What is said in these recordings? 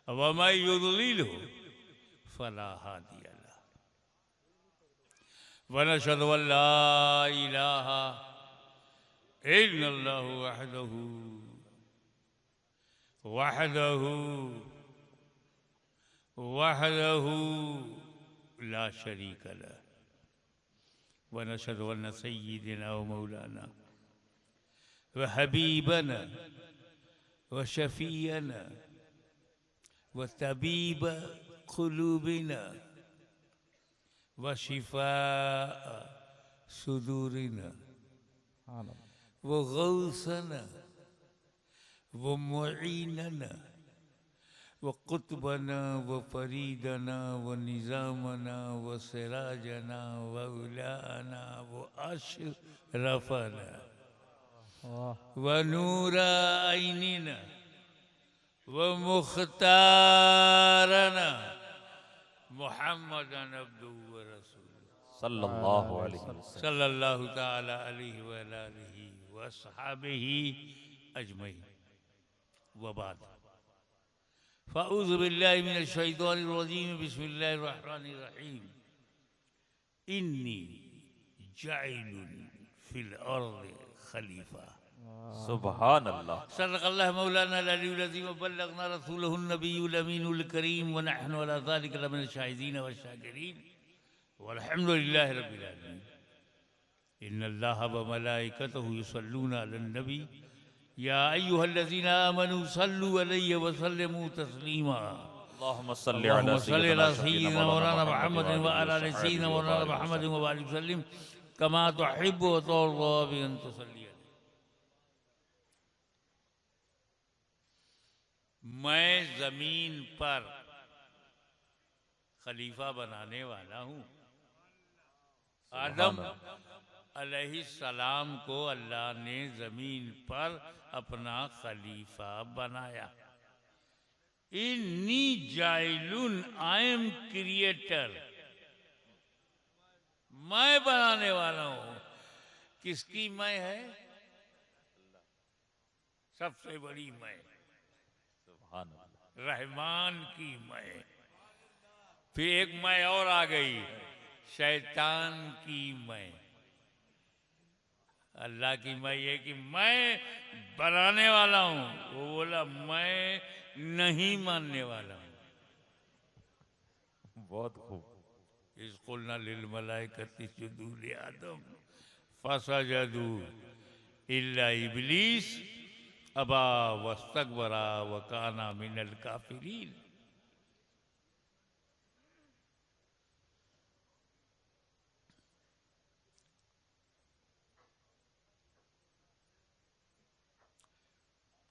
वमन युद्लिलहु फला हादिय लह वनशहदु अल्ला इलाहा इल्लल्लाहु वहदहु वहदहु वहदहु ला शरीक लह वनशहदु अन्न सय्यिदना व मौलाना व हबीबना व शफीअना व तबीब क़ुलूबिना व शिफाअ सुदूरिना व गौसना व मुईनना व कुतबना व फरीदना व निज़ामना व सिराजना व उलाना व अशरफना व नूरा ऐनिना व मुख्तारना मुहम्मदन अब्दुहु व रसूलुहु सल्लल्लाहु ताला अलैहि व आलिहि व अस्हाबिहि अजमईन व बाद फ़अऊज़ु बिल्लाहि मिनश शैतानिर रजीम बिस्मिल्लाहिर रहमानिर रहीम इन्नी जाइलुन फिल अर्ज़ि खलीफा सुभान अल्लाह। सदक़ल्लाहु मौलाना अल-अलीयुल अज़ीम व बल्लगना रसूलहुन नबियुल अमीनुल करीम व नहनु अला ज़ालिका लमिनश शाहिदीन व शाकिरीन वल्हम्दुलिल्लाहि रब्बिल आलमीन। इन्नल्लाहा व मलाइकतहु युसल्लूना अलन नबी या अय्युहल्लज़ीना आमनू सल्लु अलैहि व सल्लिमू तस्लीमा। अल्लाहुम्मा सल्लि अल्लाहुम्मा अला सल्लि अला सय्यिदिना सय्यिदिना मौलाना मौलाना मुहम्मदिन व अला आलि सय्यिदिना मौलाना मुहम्मदिन व बारिक वसल्लिम कमा तुहिब्बु व तुर्ज़ा बि अन तुसल्ली अलैहि। मैं जमीन पर खलीफा बनाने वाला हूँ। आदम अलैहिस्सलाम को अल्लाह ने जमीन पर अपना खलीफा बनाया। इन्नी जाइलुन, आई एम क्रिएटर, मैं बनाने वाला हूँ। किसकी मैं है? सबसे बड़ी मैं, सुभान अल्लाह। रहमान की मैं। फिर एक मैं और आ गई, शैतान की मैं। अल्लाह की मैं ये कि मैं बनाने वाला हूँ, वो बोला मैं नहीं मानने वाला हूँ। बहुत खूब। इस कुलना लिल मलाइकति इसजुदू लि आदम फसजदू इल्ला इब्लीस अबा वस्तकबरा व काना मिनल काफिरीन।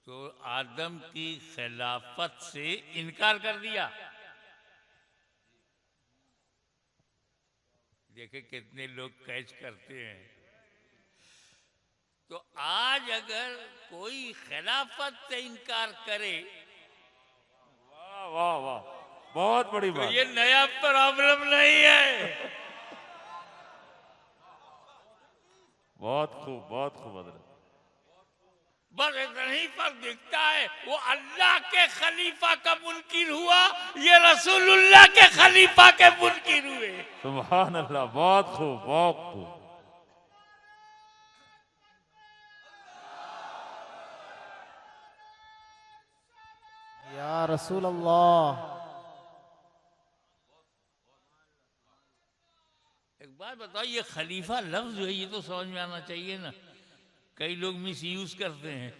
तो आदम की खिलाफत से इनकार कर दिया। देखे कितने लोग कैच करते हैं। तो आज अगर कोई खिलाफत से इनकार करे वाह वाह वाह, बहुत बड़ी तो बात। ये नया प्रॉब्लम नहीं है। बहुत खूब, बहुत खूब हजरत। बस इतना ही फर्क दिखता है, वो अल्लाह के खलीफा का मुनकिर हुआ, ये रसूलुल्लाह के खलीफा के मुनकिर हुए। सुभान अल्लाह, बहुत खूब, बहुत खूब। या रसूल अल्लाह। एक बात बताओ, ये खलीफा लफ्ज जो है ये तो समझ में आना चाहिए ना। कई लोग मिस यूज करते हैं।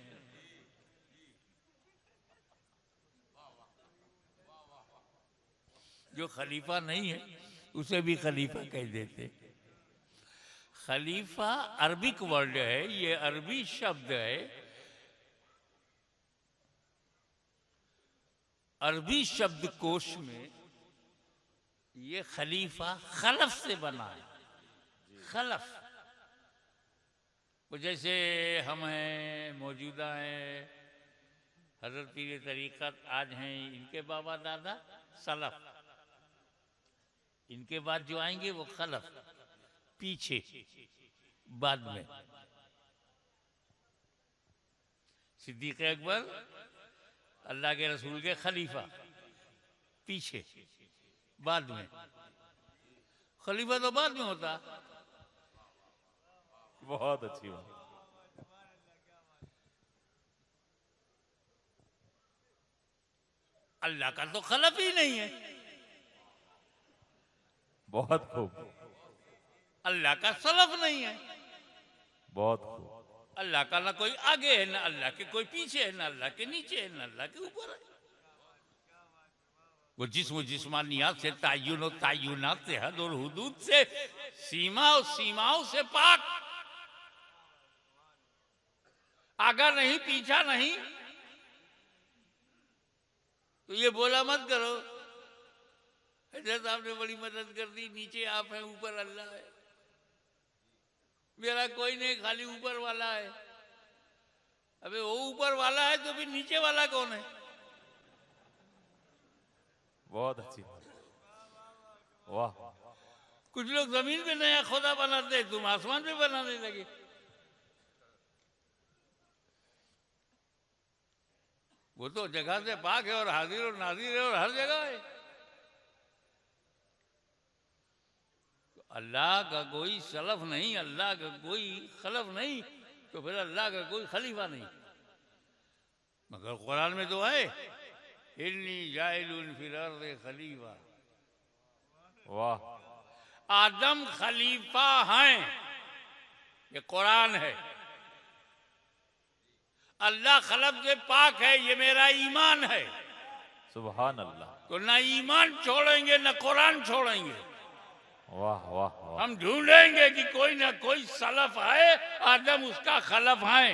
जो खलीफा नहीं है उसे भी खलीफा कह देते। खलीफा अरबिक वर्ड है, ये अरबी शब्द है। अरबी शब्दकोश में ये खलीफा खलफ से बना है। खलफ वो जैसे हम हैं, मौजूदा हैं, हजरत पीर तरीक़त आज हैं, इनके बाबा दादा सलफ, इनके बाद जो आएंगे वो खलफ, पीछे बाद में। सिद्दीक़ अकबर अल्लाह के रसूल के खलीफा, पीछे, बाद में। खलीफा तो बाद में होता। बहुत अच्छी बात। अल्लाह का तो खलफ ही नहीं है। बहुत खूब, अल्लाह का सलफ नहीं है। बहुत खूब। अल्लाह का ना कोई आगे है, ना अल्लाह के कोई पीछे है, ना अल्लाह के नीचे है, ना अल्लाह के ऊपर है। वो जिस्म जिस्मानियात से, तायुन और तायुनात से, हद और हुदूद से, सीमा और सीमाओं से पाक, आगा नहीं पीछा नहीं। तो ये बोला मत करो हजरत आपने बड़ी मदद कर दी, नीचे आप हैं ऊपर अल्लाह है। मेरा कोई नहीं, खाली ऊपर वाला है। अबे वो ऊपर वाला है तो फिर नीचे वाला कौन है? बहुत अच्छी बात। वाह। कुछ लोग जमीन पे नया खुदा बनाते, तुम आसमान पे बनाने लगे। वो तो जगह से पाक है और हाजिर और नाजिर है और हर जगह है। तो अल्लाह का कोई सलफ नहीं, अल्लाह का कोई खलफ नहीं, तो फिर अल्लाह का कोई खलीफा नहीं। मगर कुरान में तो है, इन्नी जाइलुन फिल अर्ज़ि खलीफा। वाह। आदम खलीफा हैं, ये कुरान है। अल्लाह खलब से पाक है, ये मेरा ईमान है। सुभान अल्लाह। तो ना ईमान छोड़ेंगे ना कुरान छोड़ेंगे। वाह वाह वाह। हम ढूंढेंगे कि कोई ना कोई सलफ है, आदम उसका खलफ है।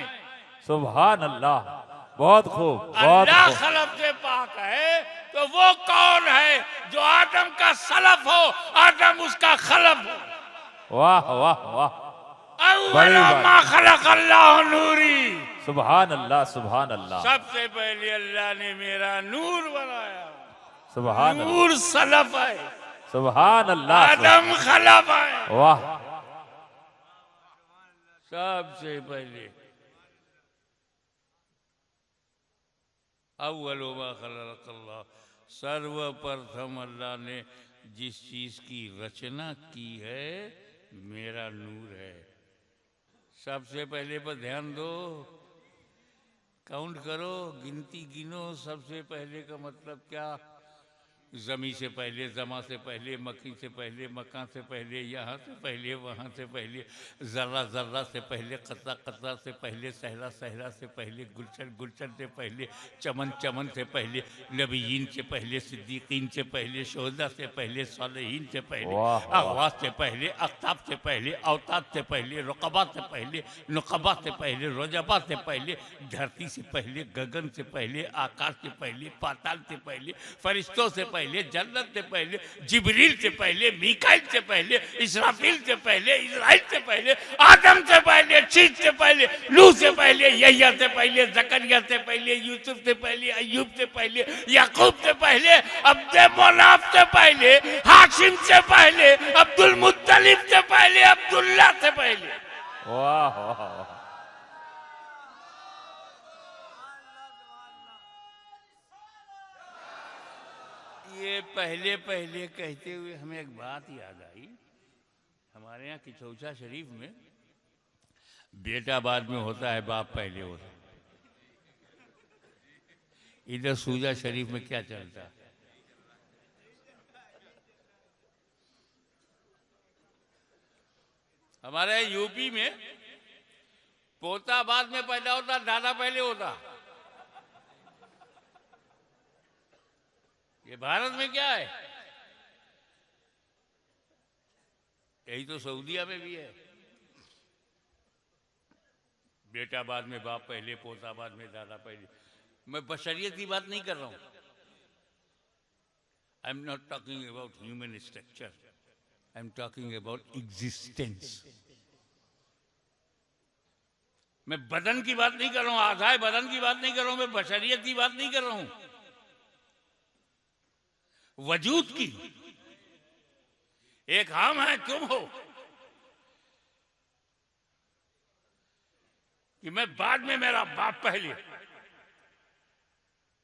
सुभान अल्लाह। बहुत खूब, बहुत अल्लाह खूब। खलफ से पाक है, तो वो कौन है जो आदम का सलफ हो, आदम उसका खलफ हो। वाह वाह वाह। अव्वल मा खलक अल्लाह नूरी। सुभान अल्लाह, सुभान अल्लाह। सबसे पहले अल्लाह ने मेरा नूर बनाया। सुभान अल्लाह। नूर सलफ है, सुभान अल्लाह। आदम खलफ है। वाह। सबसे पहले अव्वल मा खलक अल्लाह, सर्वप्रथम अल्लाह ने जिस चीज की रचना की है मेरा नूर है। सबसे पहले पर ध्यान दो, काउंट करो, गिनती गिनो। सबसे पहले का मतलब क्या? जमी से पहले, जमा से पहले, मक्खी से पहले, मकान से पहले, यहाँ से पहले, वहाँ से पहले, जर्रा जर्रा से पहले, कतरा कतरा से पहले, सहरा सहरा से पहले, गुलशन गुलशन से पहले, चमन चमन से पहले, नबीयीन से पहले, सिद्दीकीन से पहले, शोहदा से पहले, सालेहीन से पहले, अगवास से पहले, अख्ताब से पहले, अवताब से पहले, रुकबा से पहले, नुकबा से पहले, रोजबा से पहले, धरती से पहले, गगन से पहले, आकाश से पहले, पाताल से पहले, फरिश्तों से पहले, जन्नत से पहले, जिब्रील से पहले, मीकाईल से पहले, इसराफील से पहले, इजराइल से पहले, आदम से पहले, शीश से पहले, नूह से पहले, यहया से पहले, जकरिया से पहले, यूसुफ से पहले, अय्यूब से पहले, याकूब से पहले, अब्द मुनाफ से पहले, हाशिम से पहले, अब्दुल मुत्तलिब से पहले, अब्दुल्ला से पहले। वाह वाह। ये पहले पहले कहते हुए हमें एक बात याद आई। हमारे यहाँ किचौचा शरीफ में बेटा बाद में होता है, बाप पहले होता है। इधर सूजा शरीफ में क्या चलता है? हमारे यूपी में पोता बाद में पैदा होता, दादा पहले होता। ये भारत में क्या है? यही तो सऊदीया में भी है। बेटा बाद में, बाप पहले, पोता बाद में, दादा पहले। मैं बशरियत की बात नहीं कर रहा हूं। I am not talking about human structure, I am talking about existence. मैं बदन की बात नहीं कर रहा हूं, आधार बदन की बात नहीं कर रहा हूं, मैं बशरियत की बात नहीं कर रहा हूं, वजूद की। एक हम हैं, तुम हो, कि मैं बाद में, मेरा बाप पहले,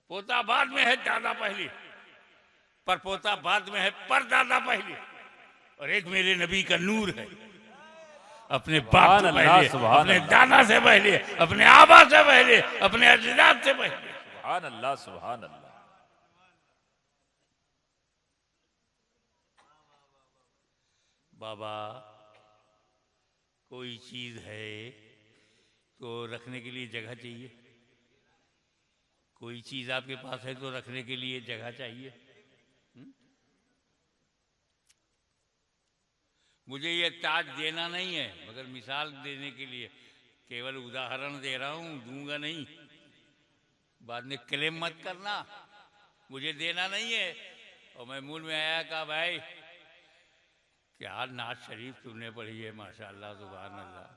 पोता बाद में है, दादा पहले। परपोता बाद में है, परदादा पहले, और एक मेरे नबी का नूर है। अपने बाप से पहले, अपने दादा से पहले, अपने आबा से पहले, अपने अजदाद से पहले। सुभान अल्लाह, सुभान अल्लाह। बाबा, कोई चीज है तो रखने के लिए जगह चाहिए। कोई चीज आपके पास है तो रखने के लिए जगह चाहिए। मुझे ये ताज देना नहीं है, मगर मिसाल देने के लिए केवल उदाहरण दे रहा हूं, दूंगा नहीं। बाद में क्लेम मत करना, मुझे देना नहीं है। और मैं मुंह में आया, कहा भाई क्या नाज शरीफ सुनने पड़ी है, माशाअल्लाह, सुभान अल्लाह।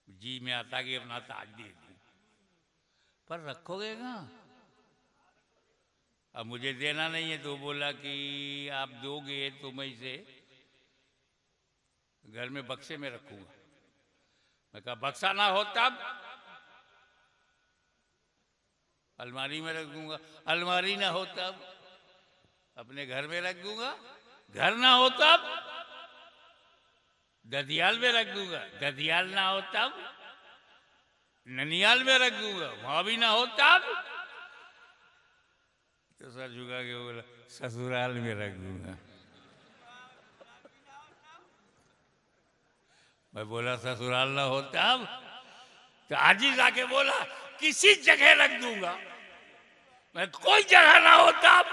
जी में आता कि अपना ताज दे दूं, पर रखोगे कहाँ? अब मुझे देना नहीं है तो बोला कि आप दोगे तो मैं इसे घर में बक्से में रखूंगा। मैं कहा बक्सा ना हो तब अलमारी में रख दूंगा, अलमारी ना हो तब अपने घर में रख दूंगा, घर ना हो तब ददियाल में रख दूंगा, ददियाल ना हो तब ननियाल में रख दूंगा, वहां भी ना हो तब तो सर झुका के बोला ससुराल में रख दूंगा। मैं बोला ससुराल ना हो तब, तो आज ही जाके बोला किसी जगह रख दूंगा। मैं कोई जगह ना हो तब।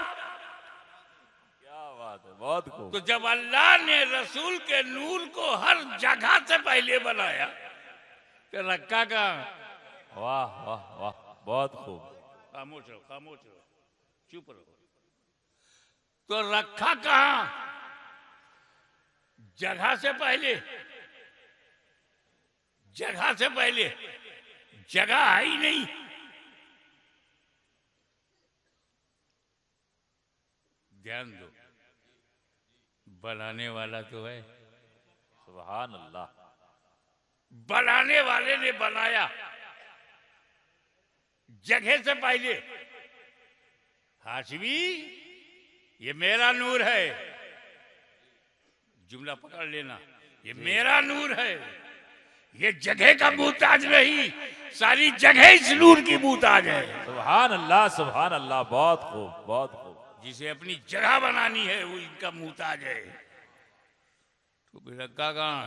क्या बात है, बहुत खूब। तो जब अल्लाह ने रसूल के नूर को हर जगह से पहले बनाया तो रखा कहाँ? वाह वाह वाह, बहुत खूब। खामोश रहो, खामोश रहो, चुप रहो। तो रखा कहाँ? जगह से पहले, जगह से पहले जगह है ही नहीं। ध्यान दो, बनाने वाला तो है। सुभान अल्लाह। बनाने वाले ने बनाया जगह से पहले। हाशमी, ये मेरा नूर है, जुमला पकड़ लेना, ये मेरा नूर है, ये जगह का मुहताज नहीं, सारी जगह इस नूर की मुहताज है। सुभान अल्लाह, सुभान अल्लाह, बहुत खूब, बहुत खूब। जिसे अपनी जगह बनानी है वो इनका मुहताज है। तो फिर रखा कहाँ?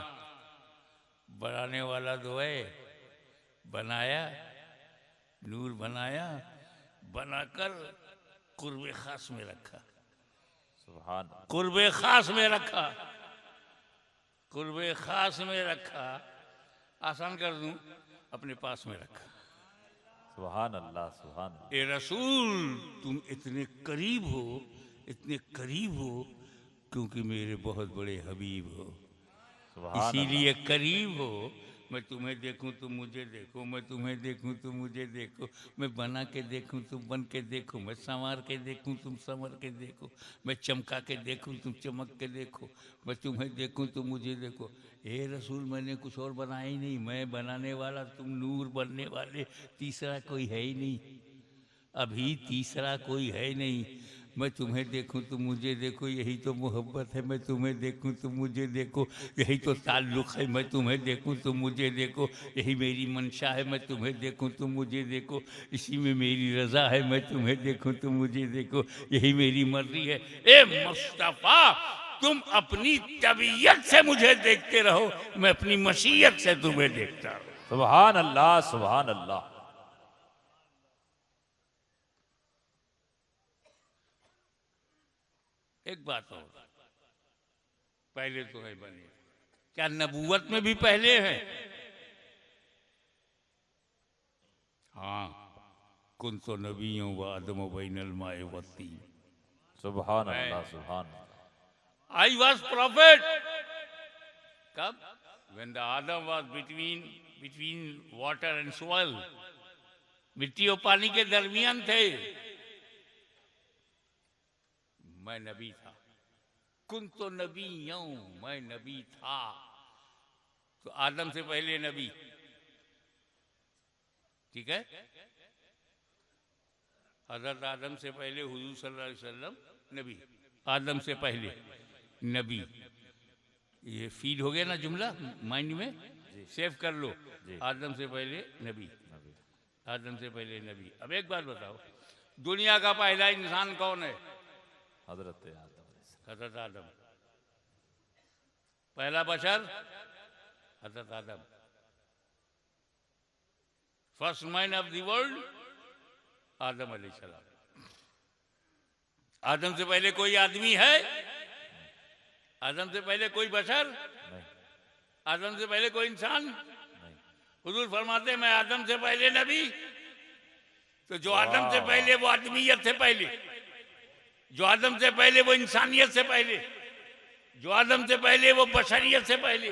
बनाने वाला तो है, बनाया, नूर बनाया, बनाकर कुर्बे खास में रखा। सुभान। कुर्बे खास में रखा, कुर्बे खास में रखा। आसान कर दूं, अपने पास में रखा। सुभान अल्लाह, सुभान अल्लाह। ए रसूल, तुम इतने करीब हो, इतने करीब हो क्योंकि मेरे बहुत बड़े हबीब हो, इसीलिए करीब हो। मैं तुम्हें देखूं तुम मुझे देखो, मैं तुम्हें देखूं तुम मुझे देखो, मैं बना के देखूं तुम बन के देखो, मैं संवार के देखूं तुम संवर के देखो, मैं चमका के देखूं तुम चमक के देखो, मैं तुम्हें देखूं तुम मुझे देखो। ए रसूल, मैंने कुछ और बनाया ही नहीं, मैं बनाने वाला, तुम नूर बनने वाले, तीसरा कोई है ही नहीं, अभी तीसरा कोई है नहीं। मैं तुम्हें देखूं तुम मुझे देखो, यही तो मोहब्बत है। मैं तुम्हें देखूं तुम मुझे देखो, यही तो ताल्लुक़ है। मैं तुम्हें देखूं तुम मुझे देखो, यही मेरी मंशा है। मैं तुम्हें देखूं तुम मुझे देखो, इसी में मेरी रज़ा है। मैं तुम्हें देखूं तुम मुझे देखो, यही मेरी मर्जी है। ए मुस्तफ़ा, तुम अपनी तबीयत से मुझे देखते रहो, मैं अपनी मशीयत से तुम्हें देखता हूँ। सुभान अल्लाह, सुभान अल्लाह। एक बात और, पहले तो है बने, क्या नबूवत में भी पहले है? हाँ, कुन तो नबियों व आदम बैनल माए वत्ती। सुभान अल्लाह, सुभान अल्लाह। I was prophet. कब? when the Adam was between water and soil, मिट्टी और पानी के दरमियान थे, मैं नबी था। कुन तो नबी यूं, मैं नबी था। तो आदम से पहले नबी, ठीक है? हजरत आदम से पहले हुजूर सल्लल्लाहु अलैहि वसल्लम नबी, आदम से पहले नबी। ये फीड हो गया ना जुमला, माइंड में सेव कर लो। जी। आदम से पहले नबी, नबी। आदम से पहले नबी। अब एक बात बताओ, दुनिया का पहला इंसान कौन है? हजरत आदम अलैहिस्सलाम। हजरत आदम। पहला बशर हजरत Adam, first man of the world Adam अलैहिस्सलाम। आदम से पहले कोई आदमी है? आदम से पहले कोई बशर? नहीं, आदम से पहले कोई इंसान? नहीं। हुजूर फरमाते हैं, मैं आदम से पहले नबी। तो जो आदम से पहले वो आदमियत से पहले, जो आदम से पहले वो इंसानियत से पहले, जो आदम से पहले वो बशरियत से पहले।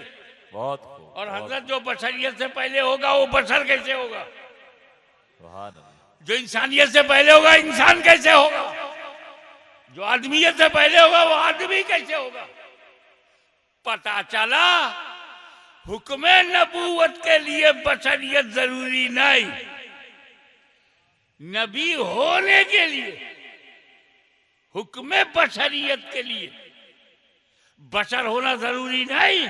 बहुत खूब। और बहुत हजरत जो बशरियत से पहले होगा वो बशर कैसे होगा? सुभान अल्लाह। जो इंसानियत से पहले होगा इंसान कैसे होगा? जो आदमियत से पहले होगा वो आदमी कैसे होगा? पता चला हुक्म नबूवत के लिए बशरियत जरूरी नहीं, नबी होने के लिए हुक्म बशरियत के लिए बशर होना जरूरी नहीं,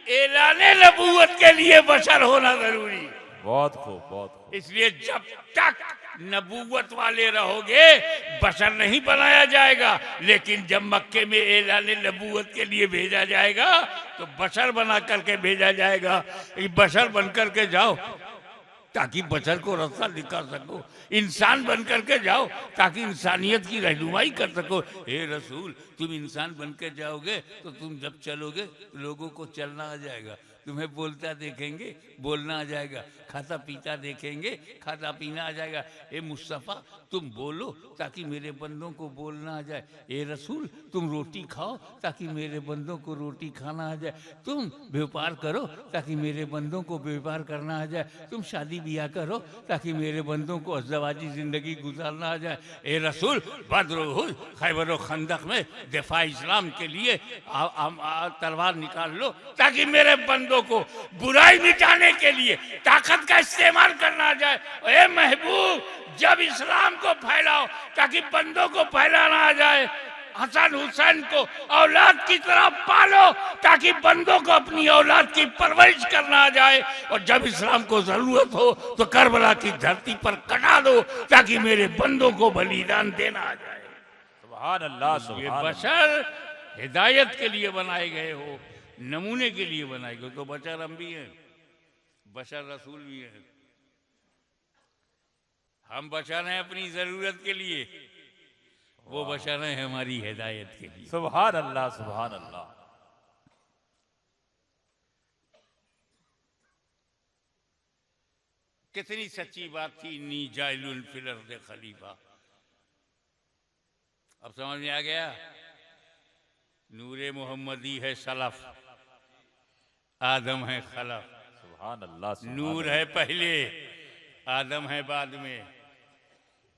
ऐलाने नबूवत के लिए बशर होना जरूरी। बहुत खूब, बहुत खूब। इसलिए जब तक नबूवत वाले रहोगे बशर नहीं बनाया जाएगा, लेकिन जब मक्के में ऐलान नबूवत के लिए भेजा जाएगा तो बशर बना करके भेजा जाएगा। ये बशर बन करके जाओ ताकि बशर को रास्ता दिखा सको, इंसान बन करके जाओ ताकि इंसानियत की रहनुमाई कर सको। हे रसूल, तुम इंसान बन के जाओगे तो तुम जब चलोगे लोगों को चलना आ जाएगा, तुम्हें बोलता देखेंगे बोलना आ जाएगा, खाता पीता देखेंगे खाता पीना आ जाएगा। ए मुस्तफ़ा, तुम बोलो ताकि मेरे बंदों को बोलना आ जाए। ए रसूल, तुम रोटी खाओ ताकि मेरे बंदों को रोटी खाना आ जाए। तुम व्यापार करो ताकि मेरे बंदों को व्यापार करना आ जाए। तुम शादी ब्याह करो ताकि मेरे बंदों को अज़दवाजी ज़िंदगी गुजारना आ जाए। ए रसूल, बद्र उहुद खैबर व खंदक में दिफा इस्लाम के लिए तलवार निकाल लो ताकि मेरे बंदों को बुराई मिटाने के लिए ताकत का इस्तेमाल करना आ जाए। ए महबूब, जब इस्लाम को फैलाओ ताकि बंदों को फैलाना आ जाए। हसन हुसैन को औलाद की तरह पालो ताकि बंदों को अपनी औलाद की परवरिश करना आ जाए। और जब इस्लाम को जरूरत हो तो करबला की धरती पर कटा दो ताकि मेरे बंदों को बलिदान देना आ जाए। सुभान अल्लाह, ये सुभान अल्लाह। बशर हिदायत के लिए बनाए गए हो, नमूने के लिए बनाए गए। तो बशर हम भी हैं, बशर रसूल भी हैं। हम बशर हैं अपनी जरूरत के लिए, वो बशर हैं हमारी हिदायत के लिए। सुभान अल्लाह, सुभान अल्लाह। कितनी सच्ची बात थी, नी जाइलुल फिल अर्द खलीफा। अब समझ में आ गया? नूरे मोहम्मदी है सलफ, आदम है खलफ। सुभान अल्लाह, सुभान नूर है पहले, आदम है बाद में।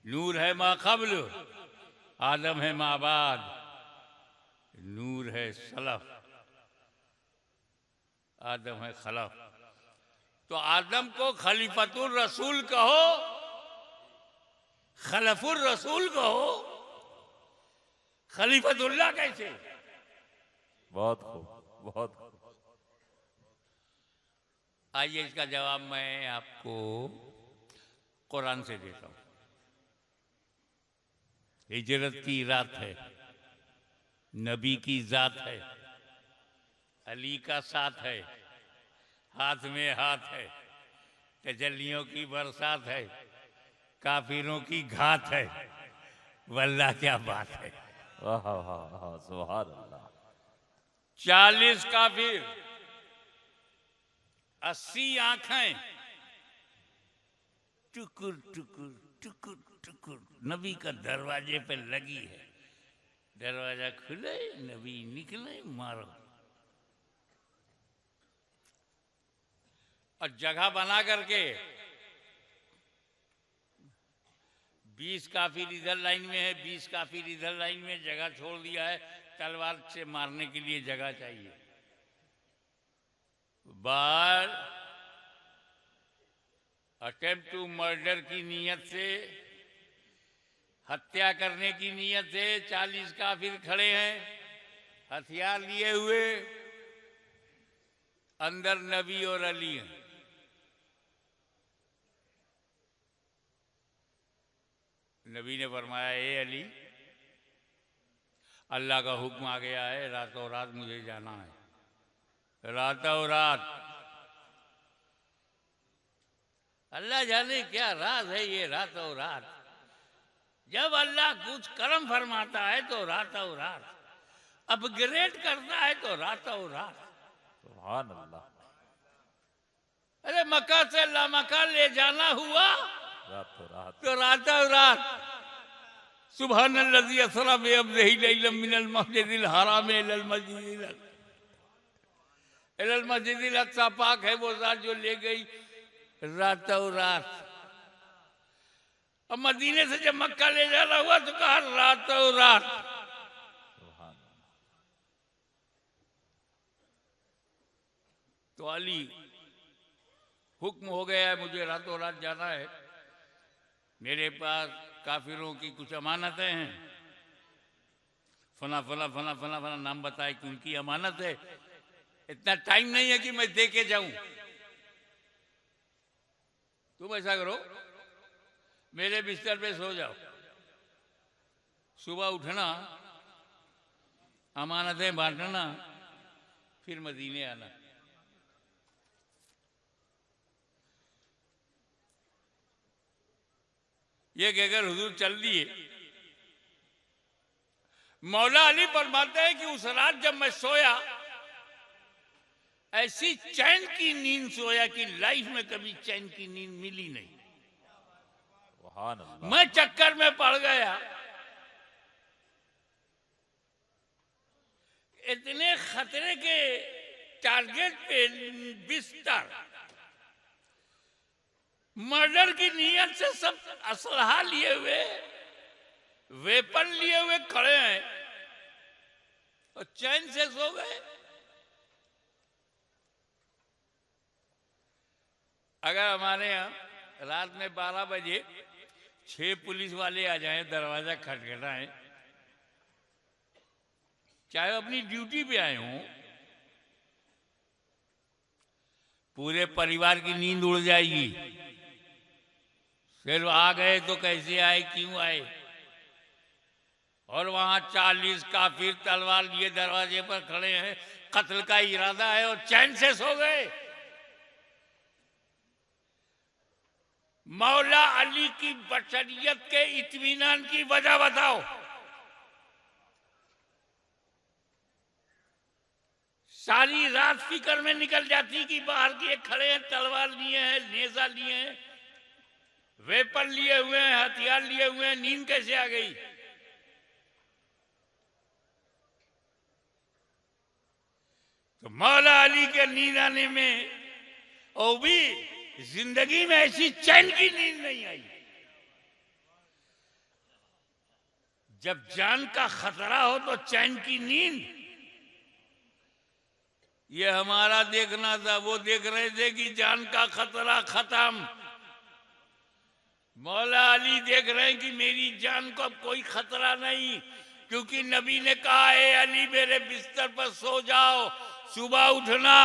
नूर है मा कब्ल, आदम है मा बाद। नूर है सलफ, आदम है खलफ। तो आदम को खलीफतुर रसूल कहो, खलफुर रसूल कहो, खलीफतुल्लाह कैसे? बहुत खूब, बहुत खूब। आइए इसका जवाब मैं आपको कुरान से देता हूं। हिजरत की रात है, नबी की जात है, अली का साथ है, हाथ में हाथ है, तजल्लियों की बरसात है, काफिरों की घात है। वल्लाह क्या बात है। वाह वाह वाह, सुभान अल्लाह। 40 काफिर, 80 आंखें, टुकुर टुकुर टुकुर टुकुर नबी का दरवाजे पे लगी है। दरवाजा खुले, नबी निकले, मारो। और जगह बना करके 20 काफिर इधर लाइन में है, 20 काफिर इधर लाइन में, जगह छोड़ दिया है। तलवार से मारने के लिए जगह चाहिए। बार अटेम्प्ट टू मर्डर की नीयत से हत्या करने की नीयत से 40 काफिर खड़े हैं, हथियार लिए हुए। अंदर नबी और अली हैं। नबी ने फरमाया, ए अली, अल्लाह का हुक्म आ गया है, रातों रात मुझे जाना है, रातों रात। अल्लाह जाने क्या राज है ये रातों रात। जब अल्लाह कुछ कर्म फरमाता है तो रातों रात, अपग्रेड करता है तो रातों रात। सुभान अल्लाह। अरे मक्का से लामक्का ले जाना हुआ रातों रात। तो रातों रात। सुब्हानल्लज़ी असरा बिअब्दिही लैलन मिनल मस्जिदिल हराम इलल मस्जिदिल अक़सा। पाक है वो ज़ात जो ले गई रातों रात। अब मदीने से जब मक्का ले जाना हुआ तो कहा रातों रात। सुभान तो अली, हुक्म हो गया है, मुझे रातों रात जाना है। मेरे पास काफिरों की कुछ अमानतें हैं, फला फला फला फला फला नाम बताए कि उनकी अमानत है। इतना टाइम नहीं है कि मैं दे के जाऊं। तुम ऐसा करो, मेरे बिस्तर पे सो जाओ, सुबह उठना, अमानतें बांटना, फिर मदीने आना। ये कहकर हुजूर चल दिए। मौला अली फरमाते हैं कि उस रात जब मैं सोया, ऐसी चैन की नींद सोया कि लाइफ में कभी चैन की नींद मिली नहीं। सुभान अल्लाह। मैं चक्कर में पड़ गया। इतने खतरे के टारगेट पे बिस्तर, मर्डर की नीयत से सब असलहा लिए हुए, वेपन लिए हुए खड़े हैं और चैन से सो गए। अगर हमारे यहाँ रात में 12 बजे 6 पुलिस वाले आ जाएं, दरवाजा खटखटाएं, चाहे अपनी ड्यूटी पे आए हों, पूरे परिवार की नींद उड़ जाएगी। फिर आ गए तो कैसे आए, क्यों आए। और वहां 40 काफिर तलवार लिए दरवाजे पर खड़े हैं, कत्ल का इरादा है, और चैन से सो गए। मौला अली की बशरियत के इत्मीनान की वजह बताओ। सारी रात फिक्र में निकल जाती कि बाहर के खड़े हैं, तलवार लिए हैं, नेजा लिए हैं, वेपन लिए हुए हैं, हथियार लिए हुए हैं, नींद कैसे आ गई। तो मौला अली के नींद आने में, और भी जिंदगी में ऐसी चैन की नींद नहीं आई। जब जान का खतरा हो तो चैन की नींद। ये हमारा देखना था, वो देख रहे थे कि जान का खतरा खत्म। मौला अली देख रहे हैं कि मेरी जान को अब कोई खतरा नहीं, क्योंकि नबी ने कहा है, अली मेरे बिस्तर पर सो जाओ, सुबह उठना,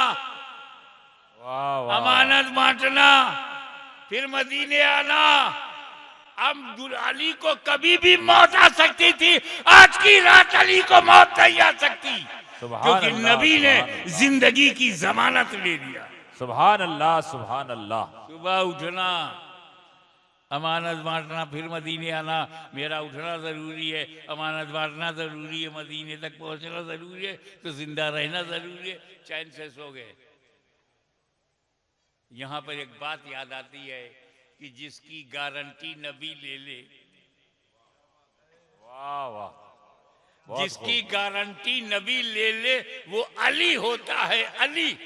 वाह वाह। अमानत बांटना, फिर मदीने आना। अब अली को कभी भी मौत आ सकती थी, आज की रात अली को मौत नहीं आ सकती, क्योंकि नबी ने जिंदगी की जमानत ले लिया। सुभान अल्लाह सुभान अल्लाह। सुबह उठना, अमानत बांटना, फिर मदीने आना। मेरा उठना जरूरी है, अमानत बांटना जरूरी है, मदीने तक पहुंचना जरूरी है, तो जिंदा रहना जरूरी है। चैन से सो गए। यहां पर एक बात याद आती है कि जिसकी गारंटी नबी ले ले, वाह वाह। जिसकी गारंटी नबी ले ले वो अली होता है, अली।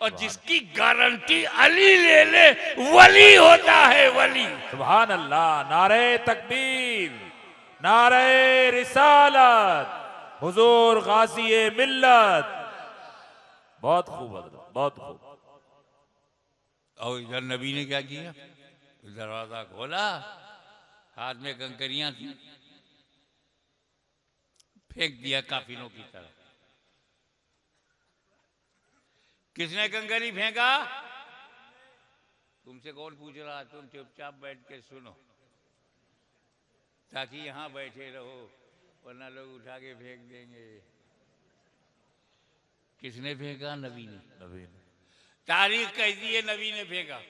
और जिसकी गारंटी अली ले ले वली होता है, वली। सुभान अल्लाह। नारे तकबीर, नारे रिसालत, हुजूर गाज़ी मिल्लत। बहुत खूब हज़रत, बहुत खूब। और इधर नबी ने क्या किया, दरवाजा खोला, हाथ में कंकरियां थी, फेंक दिया काफिरों की तरफ। किसने कंकरी फेंका? तुमसे कौन पूछ रहा है? तुम चुपचाप बैठ के सुनो, ताकि यहां बैठे रहो, वरना लोग उठा के फेंक देंगे। किसने फेंका? नबी ने। नबी ने। तारीख कहती है नबी ने फेंका,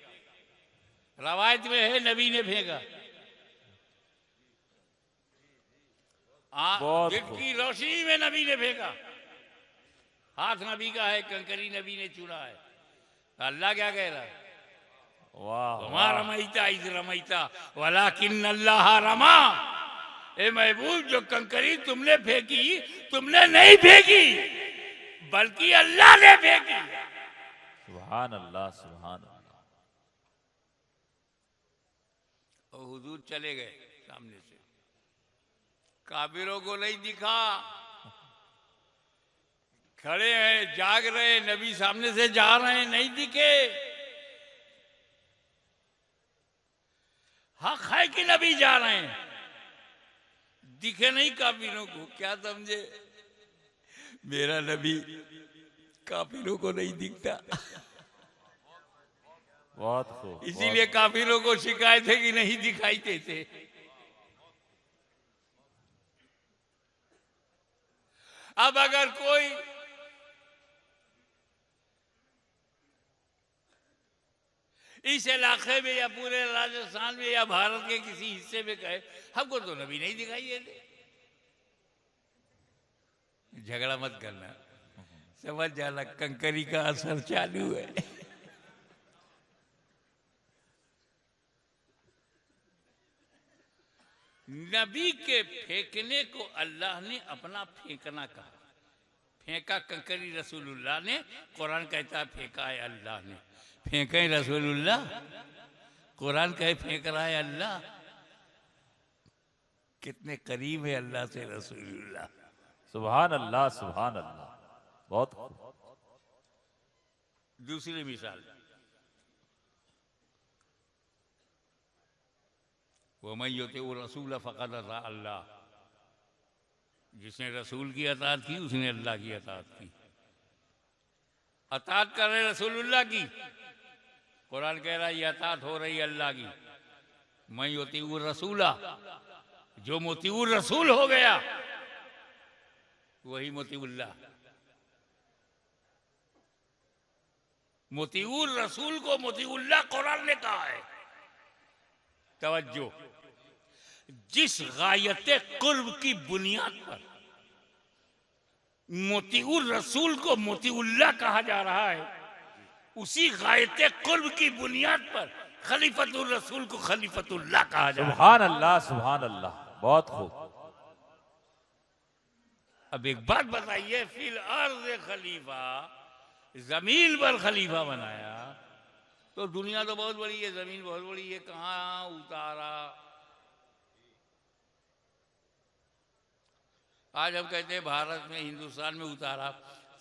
रवायत में है नबी ने फेंका। बहुत दिन की रोशनी में नबी ने फेंका। हाथ नबी का है, कंकरी नबी ने चुना है। अल्लाह क्या कह रहा है? वाह वमा रमैता इज़ रमैता वलाकिन अल्लाह रमा। ए महबूब, जो कंकरी तुमने फेंकी, तुमने नहीं फेंकी, बल्कि अल्लाह ने फेंकी। सुभान अल्लाह, सुभान अल्लाह। और हुजूर चले गए सामने से, काबिरों को नहीं दिखा, खड़े हैं, जाग रहे, नबी सामने से जा रहे हैं, नहीं दिखे। हक है कि नबी जा रहे हैं, दिखे नहीं काफिरों को। क्या समझे? मेरा नबी काफिरों को नहीं दिखता। बहुत खूब। इसीलिए काफिरों को शिकायत है कि नहीं दिखाई देते। अब अगर कोई इस इलाके में या पूरे राजस्थान में या भारत के किसी हिस्से में कहे हमको तो नबी नहीं दिखाई देते, झगड़ा मत करना, समझ जाना कंकरी का असर चालू है। नबी के फेंकने को अल्लाह ने अपना फेंकना कहा। फेंका कंकरी रसूलुल्लाह ने, कुरान कहता है फेंका है अल्लाह ने। फेंके रसूलुल्लाह, कुरान कहे फेंक रहा है अल्लाह। कितने करीब है अल्लाह से रसूलुल्लाह। सुभान अल्लाह, सुभान अल्लाह। बहुत खूब। दूसरी मिसाल, वमन युतिउ रसूल फक़द अता अल्लाह। जिसने रसूल की अताअत की उसने अल्लाह की अताअत की। अताअत कर रहे रसूलुल्लाह की, कुरान कह रहा है ये अताअत हो रही अल्लाह की। मैं युतिउ रसूला, जो मुतिउर रसूल हो गया वही मुतिउल्लाह। मुतिउर रसूल को मुतिउल्लाह कुरान ने कहा है। तवज्जो, जिस गायते कुर्ब की बुनियाद पर मोतीउर रसूल को मोतीउल्लाह कहा जा रहा है, उसी गायते कुर्ब की बुनियाद पर खलीफतुर रसूल को खलीफतुल्लाह कहा जा रहा है। सुभान अल्लाह, सुभान अल्लाह। बहुत खूब। अब एक बात बताइए, फिल अर्ज़ खलीफा, जमीन पर खलीफा बनाया तो दुनिया तो बहुत बड़ी है, जमीन बहुत बड़ी है, कहाँ उतारा? आज हम कहते हैं भारत में, हिंदुस्तान में उतारा,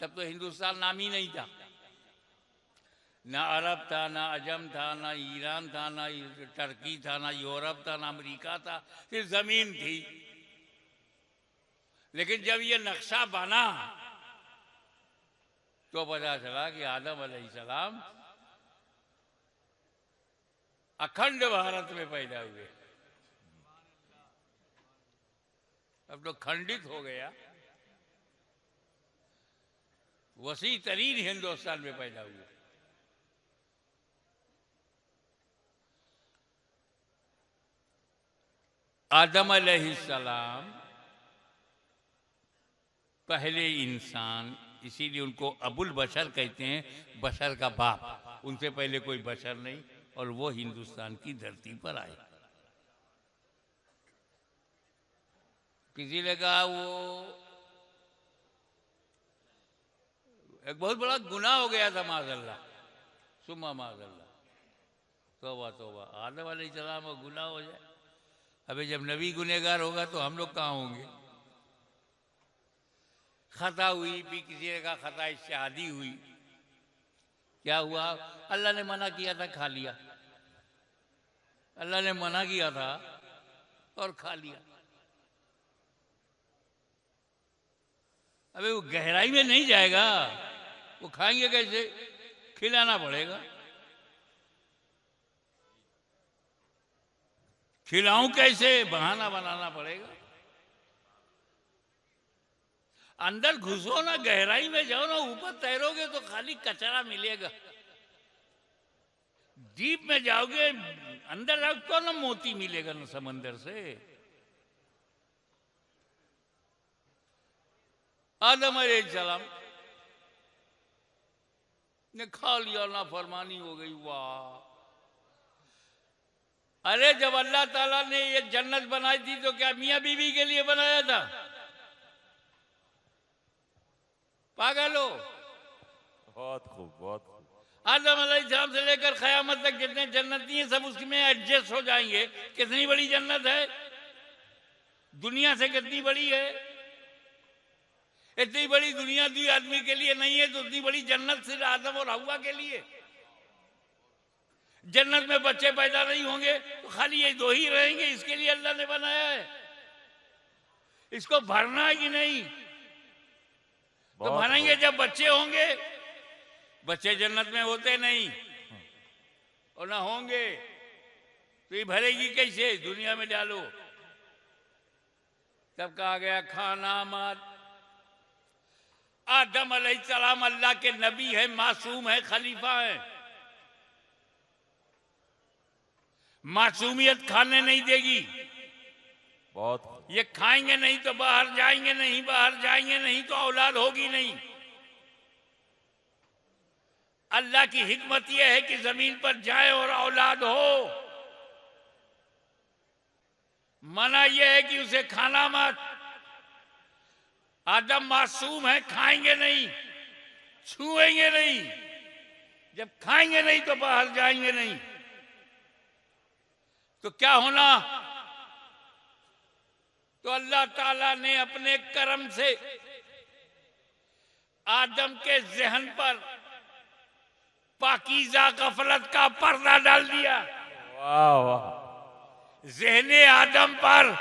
तब तो हिंदुस्तान नाम ही नहीं था। ना अरब था, ना अजम था, ना ईरान था, ना टर्की था, ना यूरोप था, ना अमेरिका था, सिर्फ जमीन थी। लेकिन जब ये नक्शा बना तो पता चला कि आदम अलैहिस्सलाम अखंड भारत में पैदा हुए। अब तो खंडित हो गया, वसी तरीन हिंदुस्तान में पैदा हुए। आदम अलैहिस्सलाम पहले इंसान, इसीलिए उनको अबुल बशर कहते हैं, बशर का बाप। उनसे पहले कोई बशर नहीं, और वो हिंदुस्तान की धरती पर आए। किसी ने कहा वो एक बहुत बड़ा गुनाह हो गया था, माज़अल्लाह, सुम्मा माज़अल्लाह, तौबा तौबा, आदम अलैहिस्सलाम का गुनाह हो जाए। अबे जब नबी गुनहगार होगा तो हम लोग कहाँ होंगे? खता हुई भी, किसी ने कहा खता शादी हुई, क्या हुआ? अल्लाह ने मना किया था, खा लिया। अल्लाह ने मना किया था और खा लिया। अबे वो गहराई में नहीं जाएगा, वो खाएंगे कैसे? खिलाना पड़ेगा। खिलाऊं कैसे? बहाना बनाना पड़ेगा। अंदर घुसो ना, गहराई में जाओ ना, ऊपर तैरोगे तो खाली कचरा मिलेगा। डीप में जाओगे, अंदर जाओगे तो ना मोती मिलेगा ना समंदर से। आदम अलैहिस्सलाम ने खा लिया, ना फरमानी हो गई। वाह! अरे जब अल्लाह ताला ने ये जन्नत बनाई थी तो क्या मियां बीवी के लिए बनाया था? पागल हो। बहुत खूब, बहुत खूब। आदम अलैहिस्सलाम से लेकर क़यामत तक जितने जन्नती हैं सब उसमें एडजस्ट हो जाएंगे। कितनी बड़ी जन्नत है, दुनिया से कितनी बड़ी है। इतनी बड़ी दुनिया दी आदमी के लिए नहीं है तो उतनी बड़ी जन्नत सिर्फ आदम और हव्वा के लिए। जन्नत में बच्चे पैदा नहीं होंगे तो खाली ये दो ही रहेंगे, इसके लिए अल्लाह ने बनाया है। इसको भरना है कि नहीं? तो भरेंगे जब बच्चे होंगे। बच्चे जन्नत में होते नहीं और ना होंगे तो ये भरेगी कैसे? दुनिया में डालो। तब कहा गया खाना मत। आदम अलैहिस्सलाम अल्लाह के नबी है, मासूम है, खलीफा है। मासूमियत खाने नहीं देगी। बहुत ये खाएंगे नहीं तो बाहर जाएंगे नहीं, बाहर जाएंगे नहीं तो औलाद होगी नहीं। अल्लाह की हिकमत यह है कि जमीन पर जाए और औलाद हो। मना यह है कि उसे खाना मत। आदम मासूम है, खाएंगे नहीं, छुएंगे नहीं। जब खाएंगे नहीं तो बाहर जाएंगे नहीं तो क्या होना? तो अल्लाह ताला ने अपने करम से आदम के जहन पर पाकीज़ा गफलत का पर्दा डाल दिया। वाह वाह। ज़हने आदम पर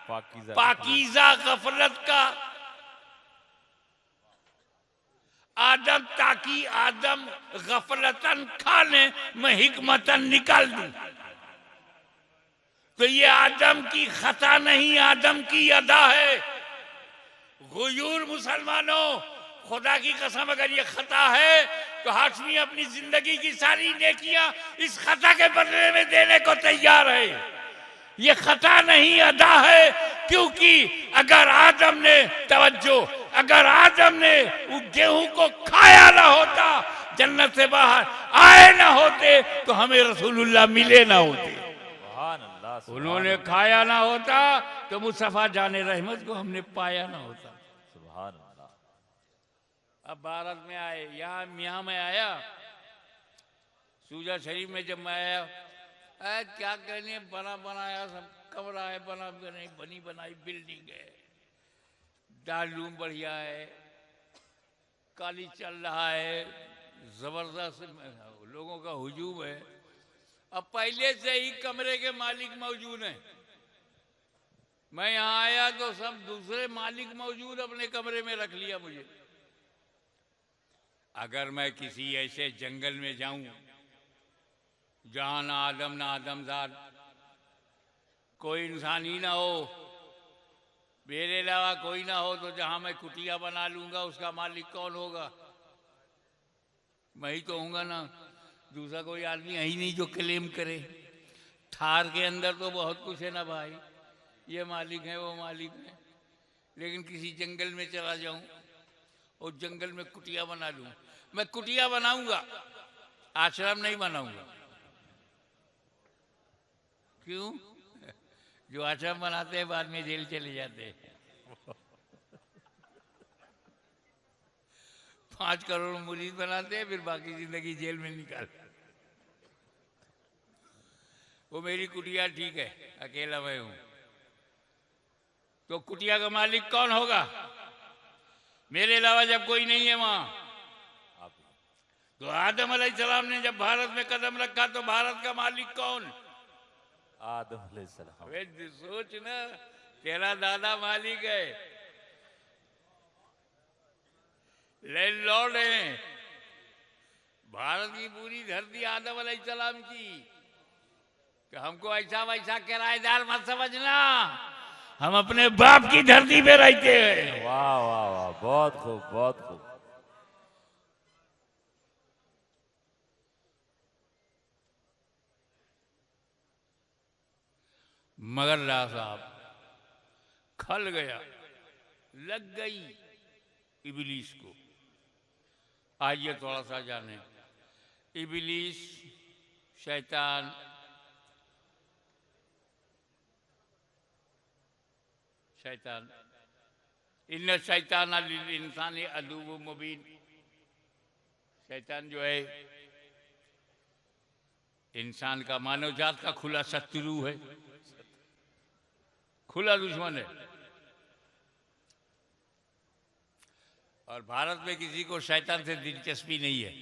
पाकीज़ा गफलत का आदम, ताकि आदम गफलतन खाने में हिकमतन निकाल दूं। तो ये आदम की खता नहीं, आदम की अदा है। गुयूर मुसलमानों, खुदा की कसम अगर ये खता है तो हाशमी अपनी जिंदगी की सारी नेकियां इस खता के बदले में देने को तैयार है। ये खता नहीं, अदा है। क्योंकि अगर आदम ने तवज्जो, अगर आदम ने उस गेहूं को खाया ना होता, जन्नत से बाहर आए ना होते तो हमें रसूलुल्लाह मिले ना होते। उन्होंने खाया ना होता तो मुस्तफा जाने रहमत को हमने पाया ना होता। सुभान अल्लाह। अब भारत में आए, यहाँ में आया, सूजा शरीफ में जब मैं आया, क्या कहने, बना बनाया सब कमरा है, बना नहीं, बनी बनाई बिल्डिंग है, डार्क रूम बढ़िया है, काली चल रहा है, जबरदस्त लोगों का हुजूम है। अब पहले से ही कमरे के मालिक मौजूद हैं। मैं यहाँ आया तो सब दूसरे मालिक मौजूद, अपने कमरे में रख लिया मुझे। अगर मैं किसी ऐसे जंगल में जाऊं जहां ना आदमजाद कोई इंसान ही ना हो, मेरे अलावा कोई ना हो, तो जहां मैं कुटिया बना लूंगा उसका मालिक कौन होगा? मैं ही तो होऊंगा ना, दूसरा कोई आदमी है ही नहीं जो क्लेम करे। थार के अंदर तो बहुत कुछ है ना भाई, ये मालिक है, वो मालिक है। लेकिन किसी जंगल में चला जाऊं और जंगल में कुटिया बना लूं, मैं कुटिया बनाऊंगा, आश्रम नहीं बनाऊंगा। क्यों? जो आश्रम बनाते हैं बाद में जेल चले जाते हैं। 5 करोड़ मुरीद बनाते हैं, फिर बाकी जिंदगी जेल में निकाल। वो मेरी कुटिया ठीक है, अकेला मैं हूं, तो कुटिया का मालिक कौन होगा? मेरे अलावा जब कोई नहीं है वहां। तो आदम अलैहिस्सलाम ने जब भारत में कदम रखा तो भारत का मालिक कौन? आदम अलैहिस्सलाम। अबे सोच ना, तेरा दादा मालिक है, लैंडलॉर्ड है, भारत की पूरी धरती आदम अलैहिस्सलाम की। तो हमको ऐसा वैसा किराएदार मत समझना, हम अपने बाप की धरती पे रहते हैं। वाह वाह वाह, बहुत खूब बहुत खूब। मगर ला साहब खल गया, लग गई इबलीस को। आइए थोड़ा सा जाने इबलीस, शैतान, शैतान इन शैतान इंसान अदुव्वुम मुबीन। शैतान जो है इंसान का, मानव जात का खुला शत्रु है, खुला दुश्मन है। और भारत में किसी को शैतान से दिलचस्पी नहीं है,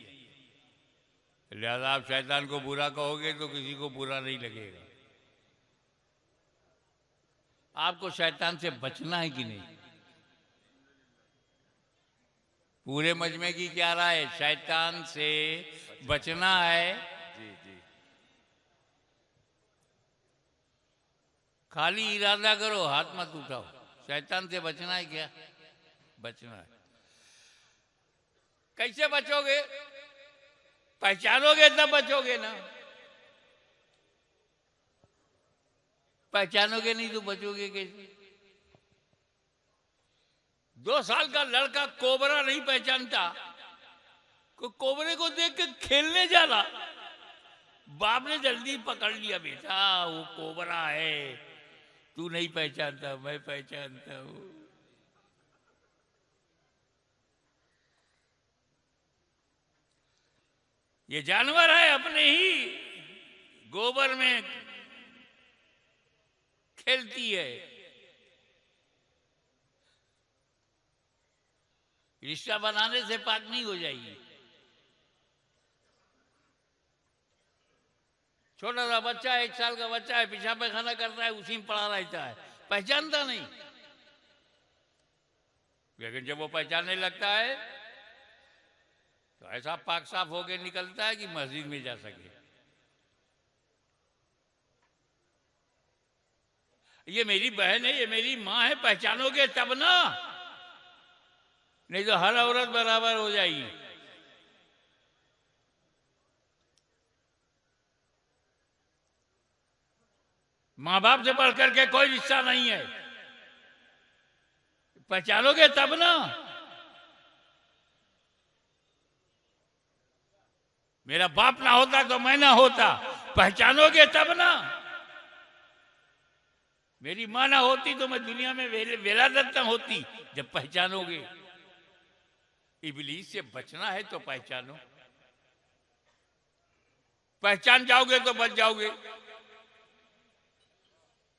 लिहाजा आप शैतान को बुरा कहोगे तो किसी को बुरा नहीं लगेगा। आपको शैतान से बचना है कि नहीं? पूरे मजमे की क्या राय है? शैतान से बचना है। जी जी। खाली इरादा करो, हाथ मत उठाओ। शैतान से बचना है क्या? बचना है। कैसे बचोगे? पहचानोगे तब बचोगे ना, पहचानोगे नहीं तो बचोगे कैसे? 2 साल का लड़का कोबरा नहीं पहचानता, कोबरे को देख के खेलने जा रहा, बाप ने जल्दी पकड़ लिया, बेटा वो कोबरा है, तू नहीं पहचानता, मैं पहचानता हूं। ये जानवर है, अपने ही गोबर में खेलती है। रिश्ता बनाने से पाक नहीं हो जाएगी। छोटा सा बच्चा, 1 साल का बच्चा है, पेशाब पैखाना करता है, उसी में पड़ा रहता है, पहचानता नहीं। लेकिन जब वो पहचानने लगता है तो ऐसा पाक साफ होके निकलता है कि मस्जिद में जा सके। ये मेरी बहन है, ये मेरी माँ है, पहचानोगे तब ना, नहीं तो हर औरत बराबर हो जाएगी। माँ बाप से बढ़ करके कोई रिश्ता नहीं है, पहचानोगे तब ना। मेरा बाप ना होता तो मैं ना होता, पहचानोगे तब ना। मेरी माँ ना होती तो मैं दुनिया में वेलादत न होती, जब पहचानोगे। इबलीस से बचना है तो पहचानो, पहचान जाओगे तो बच जाओगे।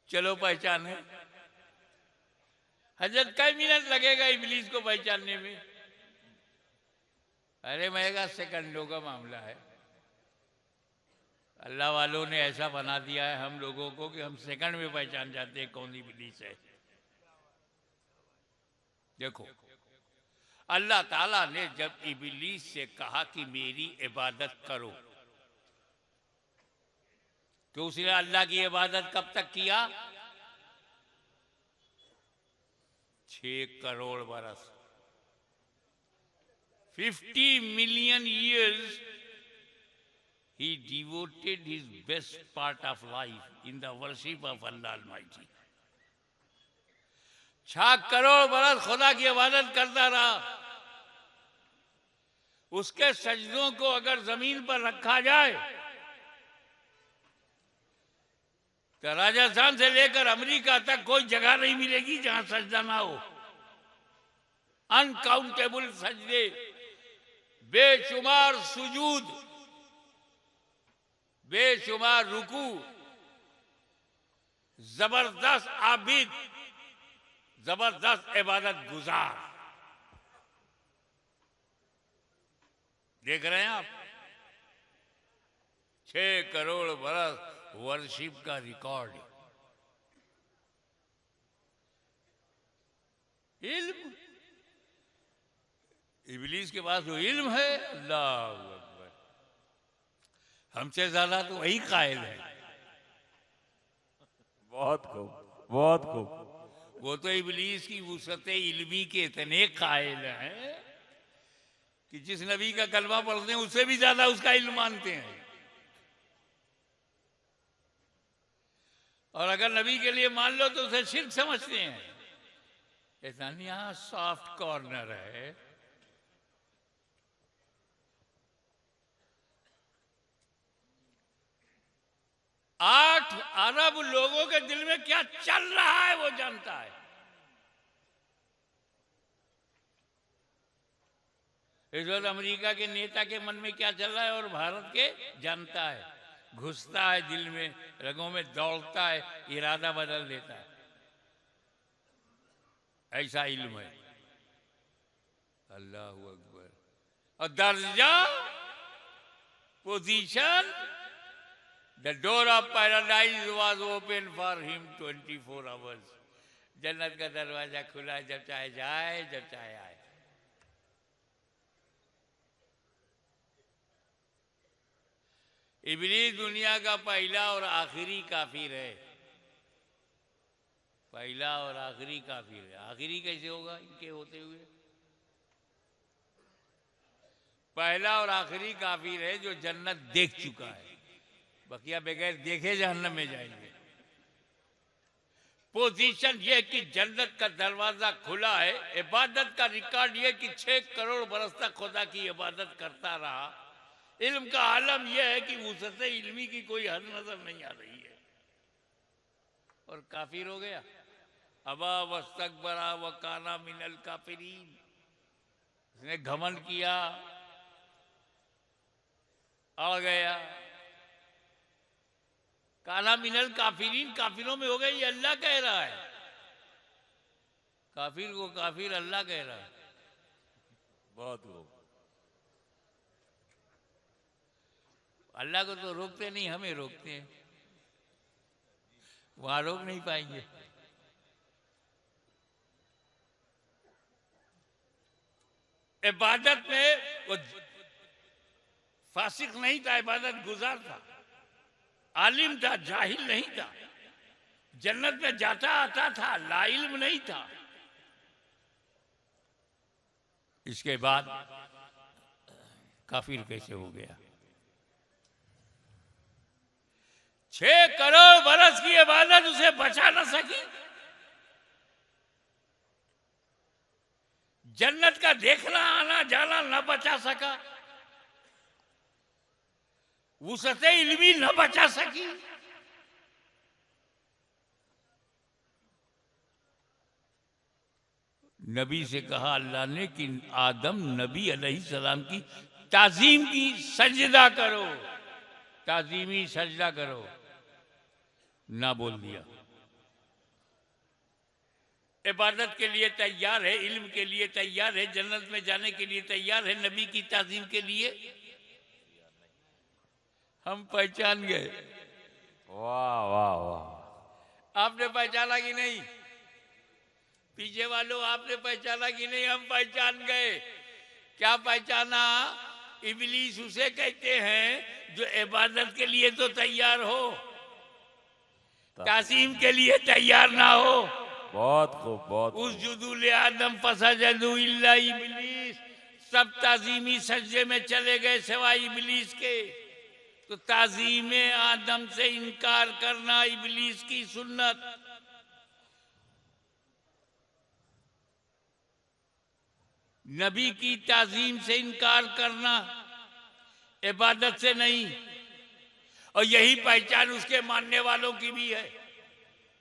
चलो पहचाने। हजरत कई मिनट लगेगा इबलीस को पहचानने में? अरे महेगा सेकंडों का मामला है। अल्लाह वालों ने ऐसा बना दिया है हम लोगों को कि हम सेकंड में पहचान जाते हैं कौन इबलीस है। देखो, अल्लाह ताला ने जब इबलीस से कहा कि मेरी इबादत करो, तो उसने अल्लाह की इबादत कब तक किया? 6 करोड़ बरस, 50 million years he devoted his best part of life in the worship of Allah Almighty। 6 crore बरस खुदा की इबादत करता रहा। उसके सजदों को अगर जमीन पर रखा जाए तो राजस्थान से लेकर अमेरिका तक कोई जगह नहीं मिलेगी जहां सजदा ना हो। अनकाउंटेबल सजदे, बेशुमार सुजूद, बेशुमार रुकू, जबरदस्त आबिद, जबरदस्त इबादत गुजार। देख रहे हैं आप, 6 करोड़ बरस वर्शिप का रिकॉर्ड। इल्म, इबलीस के पास जो इल्म है, अल्लाह अकबर, हमसे ज्यादा तो वही कायल है। बहुत खूब, बहुत खूब। वो तो इबलीस की वुसअत इल्मी के इतने कायल हैं कि जिस नबी का कलमा पढ़ते हैं उससे भी ज्यादा उसका इल्म मानते हैं। और अगर नबी के लिए मान लो तो उसे शिर्क समझते हैं। इतना यहाँ सॉफ्ट कॉर्नर है। आठ अरब लोगों के दिल में क्या चल रहा है वो जानता है। इस वक्त अमेरिका के नेता के मन में क्या चल रहा है और भारत के जानता है। घुसता है दिल में, रगों में दौड़ता है, इरादा बदल देता है। ऐसा इल्म है। अल्लाह अकबर। और दर्जा, position, the door of paradise was open for him 24 hours. जन्नत का दरवाजा खुला है, जब चाहे जाए, जब चाहे आए। इब्लीस दुनिया का पहला और आखिरी काफिर है। पहला और आखिरी काफिर है। आखिरी कैसे होगा इनके होते हुए? पहला और आखिरी काफिर है जो जन्नत देख चुका है, बकिया बगैर देखे जहन्नम में जाएंगे। पोजीशन ये कि जन्नत का दरवाजा खुला है। इबादत का रिकॉर्ड ये कि 6 करोड़ बरस तक खुदा की इबादत करता रहा। इल्म का आलम यह है कि वुसअत इल्मी की कोई हद नजर नहीं आ रही है और काफिर हो गया। अबा वस्तकबरा व काना मिनल काफिरीन। उसने घमंड किया, अड़ गया। काना मिनल काफिरीन, काफिरों में हो गया। ये अल्लाह कह रहा है। काफिर को काफिर अल्लाह कह रहा है। बहुत खूब। अल्लाह को तो रोकते नहीं, हमें रोकते हैं। वहां रोक नहीं पाएंगे। इबादत में वो फासिक नहीं था, इबादत गुजार था, आलिम था, जाहिल नहीं था। जन्नत में जाता आता था, लाइल्म नहीं था। इसके बाद काफिर कैसे हो गया? 6 करोड़ बरस की इबादत उसे बचा न सकी। जन्नत का देखना आना जाना न बचा सका। वुसअत इल्मी न बचा सकी। नबी से कहा अल्लाह ने कि आदम नबी अलैहिस्सलाम की ताजीम की सजदा करो, ताजीमी सजदा करो। ना बोल दिया। इबादत के लिए तैयार है, इल्म के लिए तैयार है, जन्नत में जाने के लिए तैयार है, नबी की ताजीम के लिए हम पहचान गए। वाह वाह वाह। आपने पहचाना कि नहीं? पीछे वालों आपने पहचाना कि नहीं? हम पहचान गए। क्या पहचाना? इब्लीस उसे कहते हैं जो इबादत के लिए तो तैयार हो, तासीम के लिए तैयार ना हो। बहुत खूब, बहुत उस जुदूल आदम फसजदू इल्ला इब्लीस, सब ताजीमी सजदे में चले गए सिवाय इब्लीस के। तो ताजीम आदम से इनकार करना इब्लीस की सुन्नत। नबी की ताजीम से इनकार करना इबादत से नहीं। और यही पहचान उसके मानने वालों की भी है।